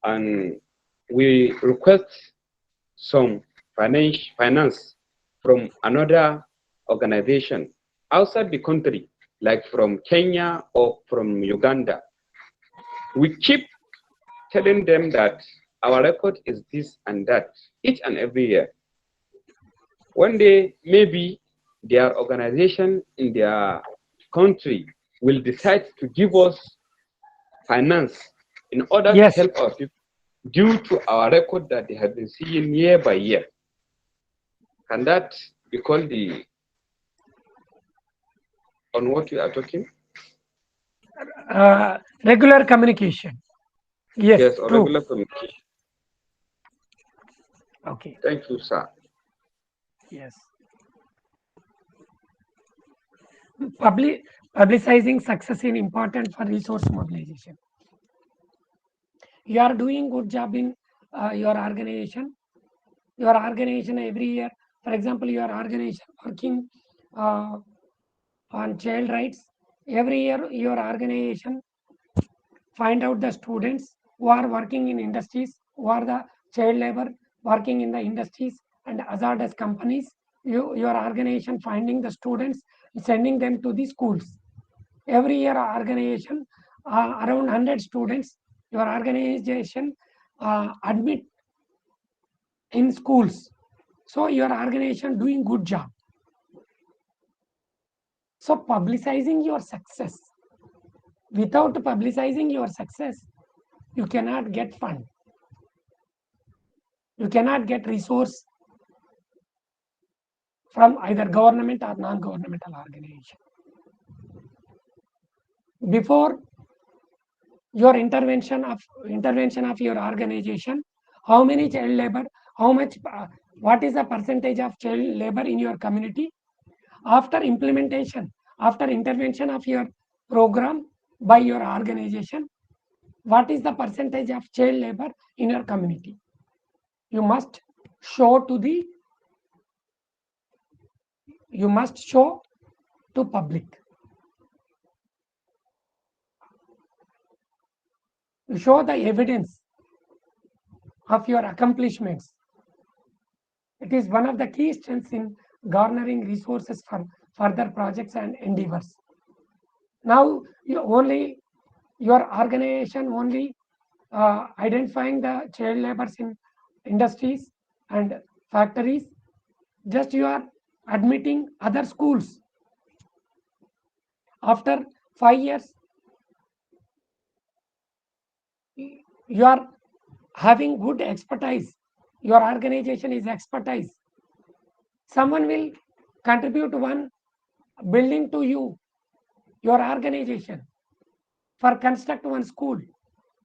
And we request some finance from another organization outside the country, like from Kenya or from Uganda. We keep telling them that our record is this and that each and every year. One day, maybe their organization in their country will decide to give us finance in order to Yes. help our people due to our record that they have been seeing year by year. Can that be called on what we are talking? Regular communication. Yes, Yes, or true. regular communication. Okay. Thank you, sir. Yes. Publicizing success is important for resource mobilization. You are doing good job in your organization. Your organization every year, for example, your organization working uh, on child rights. Every year, your organization find out the students who are working in industries, who are the child labor working in the industries and hazardous companies. Your organization finding the students, sending them to the schools. Every year, organization around 100 students. Your organization admit in schools. So your organization doing good job. So publicizing your success. Without publicizing your success, you cannot get fund. You cannot get resource from either government or non-governmental organization. Before your intervention of your organization, how many child labor, how much, what is the percentage of child labor in your community? After implementation, after intervention of your program by your organization, what is the percentage of child labor in your community? You must show to public. You show the evidence of your accomplishments. It is one of the key strengths in garnering resources for further projects and endeavors. Now, your organization only identifying the child labors in industries and factories. Just you are admitting other schools. After 5 years, you are having good expertise. Your organization is expertise. Someone will contribute one building to you, your organization, for construct one school,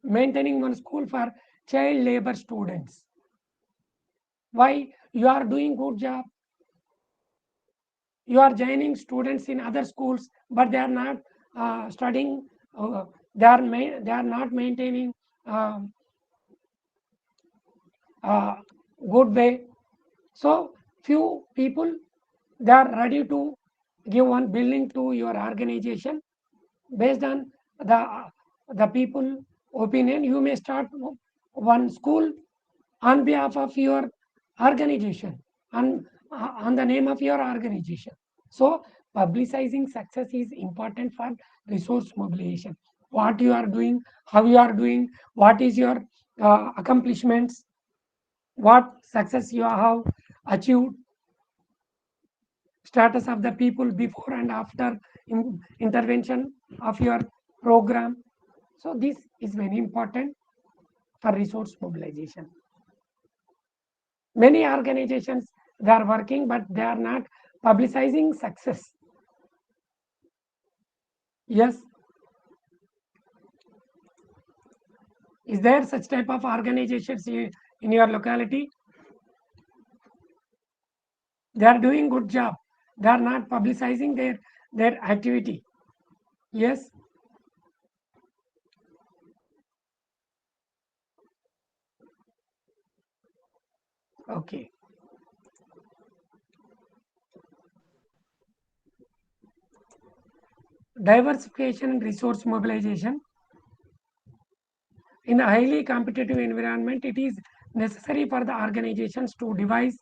maintaining one school for child labor students. Why? You are doing good job. You are joining students in other schools, but they are not studying. They are not maintaining good way. So few people, they are ready to give one building to your organization. Based on the people opinion, you may start one school on behalf of your organization, on the name of your organization. So publicizing success is important for resource mobilization. What you are doing, how you are doing, what is your accomplishments, what success you have achieved, status of the people before and after intervention of your program. So this is very important for resource mobilization. Many organizations, they are working, but they are not publicizing success. Yes. Is there such type of organizations in your locality? They are doing good job. They are not publicizing their activity. Yes. Okay. Diversification and resource mobilization. In a highly competitive environment, it is necessary for the organizations to devise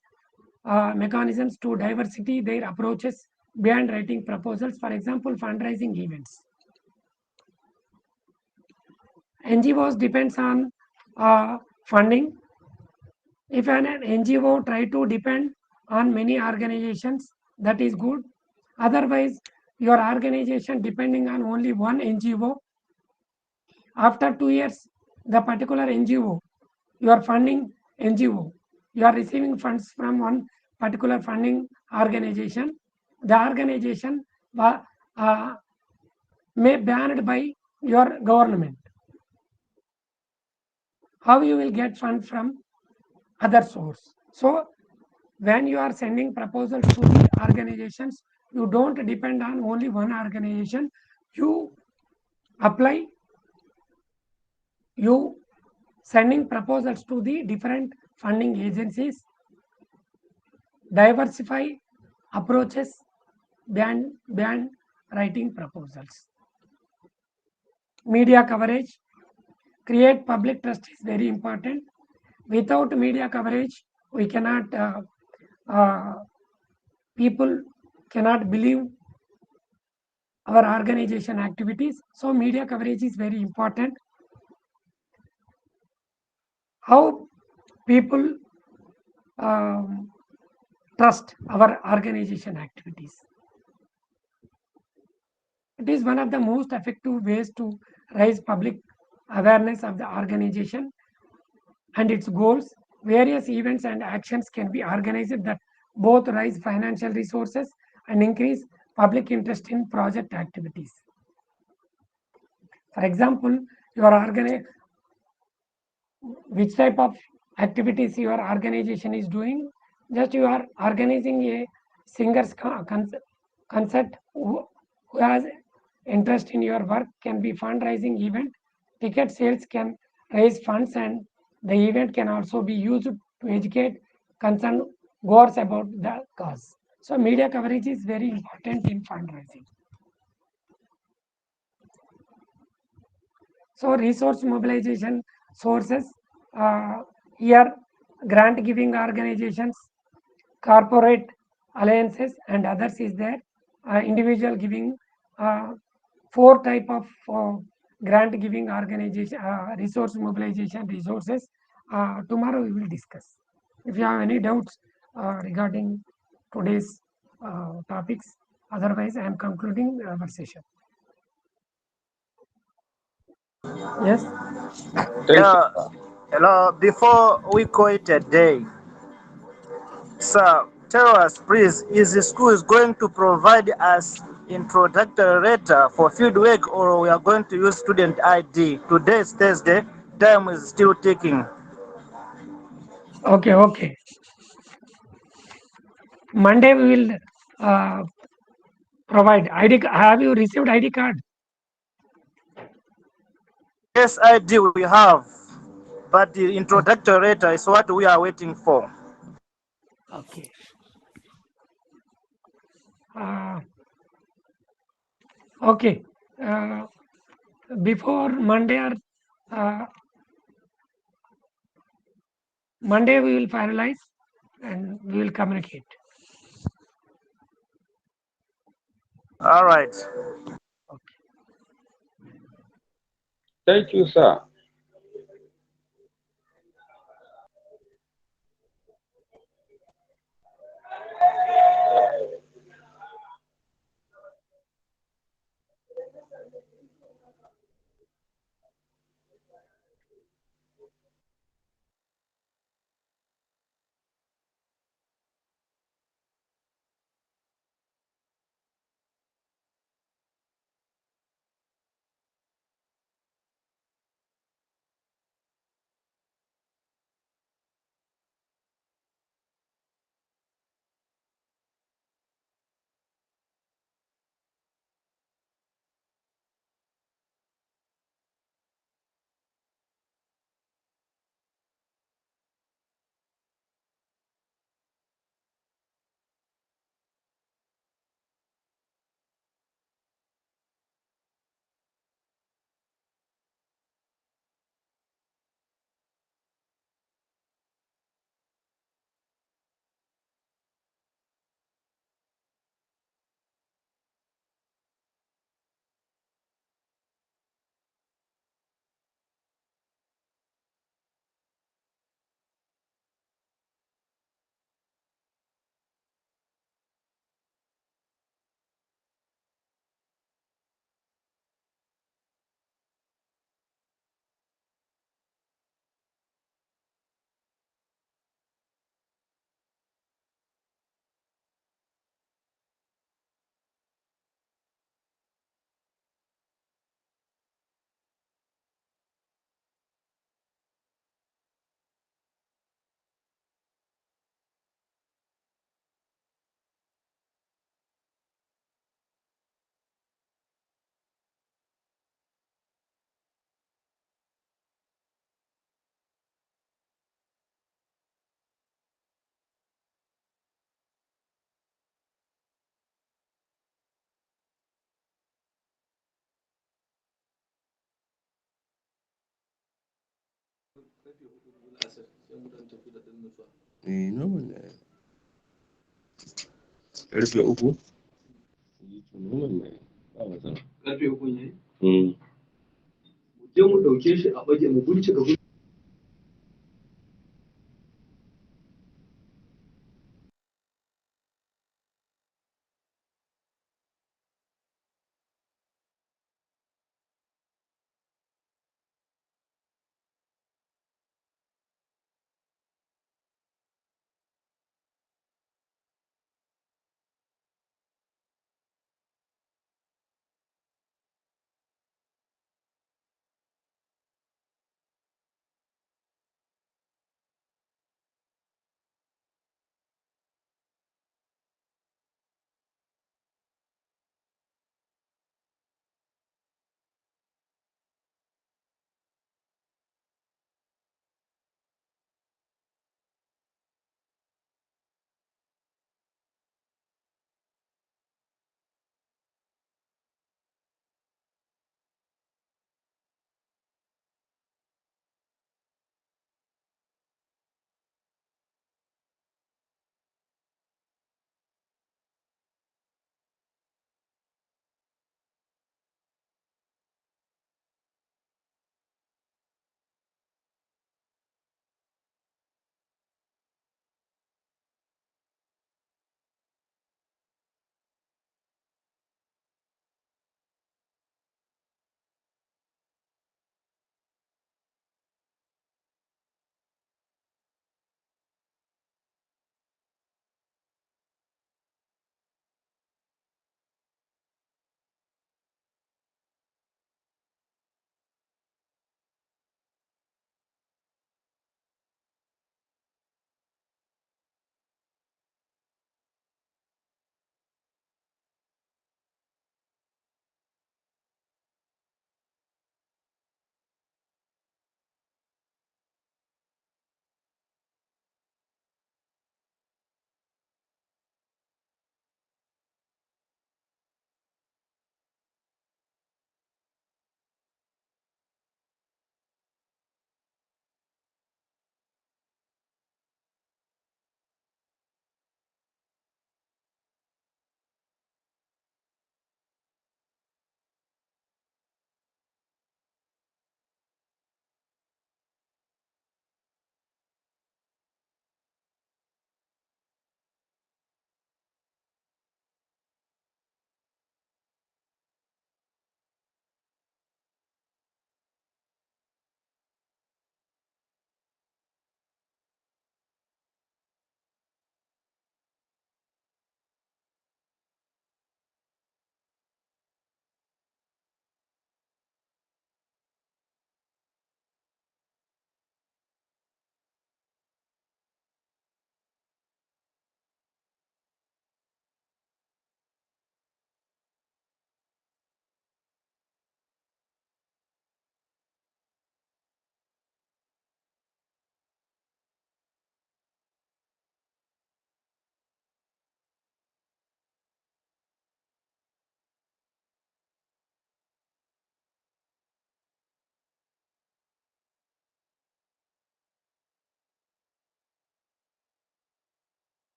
mechanisms to diversity their approaches beyond writing proposals. For example, fundraising events. NGOs depends on funding. If an NGO try to depend on many organizations, that is good. Otherwise, your organization depending on only one NGO. After 2 years, the particular NGO, you are funding NGO, you are receiving funds from one particular funding organization. The organization uh, may banned by your government. How you will get fund from other source? So when you are sending proposals to the organizations, you don't depend on only one organization. You apply, you sending proposals to the different funding agencies, diversify approaches, ban writing proposals. Media coverage, create public trust is very important. Without media coverage, we cannot, people cannot believe our organization activities. So media coverage is very important. How people trust our organization activities. It is one of the most effective ways to raise public awareness of the organization and its goals. Various events and actions can be organized that both raise financial resources and increase public interest in project activities. For example, your which type of activities your organization is doing. Just you are organizing a singer's concert who has interest in your work can be fundraising event. Ticket sales can raise funds and the event can also be used to educate concerned goers about the cause. So media coverage is very important in fundraising. So resource mobilization sources, here grant giving organizations, corporate alliances and others is there. Individual giving, 4 type of grant giving organization, resource mobilization resources. Tomorrow we will discuss. If you have any doubts regarding today's topics, otherwise I am concluding our session. Yes. Thank you. Yeah, hello, before we call it a day, sir, tell us please, is the school is going to provide us introductory letter for field work or we are going to use student ID? Today is Thursday, time is still ticking. Okay. Monday we will provide ID. Have you received ID card? Yes, ID we have, but the introductory letter is what we are waiting for. Okay. Okay. Before Monday or Monday we will finalize and we will communicate. All right. Thank you, sir. Normal. Karfe uku? Normal ne. Ba matsala. Karfe uku ne? Mu je mu ɗauke shi a bage mu bincika.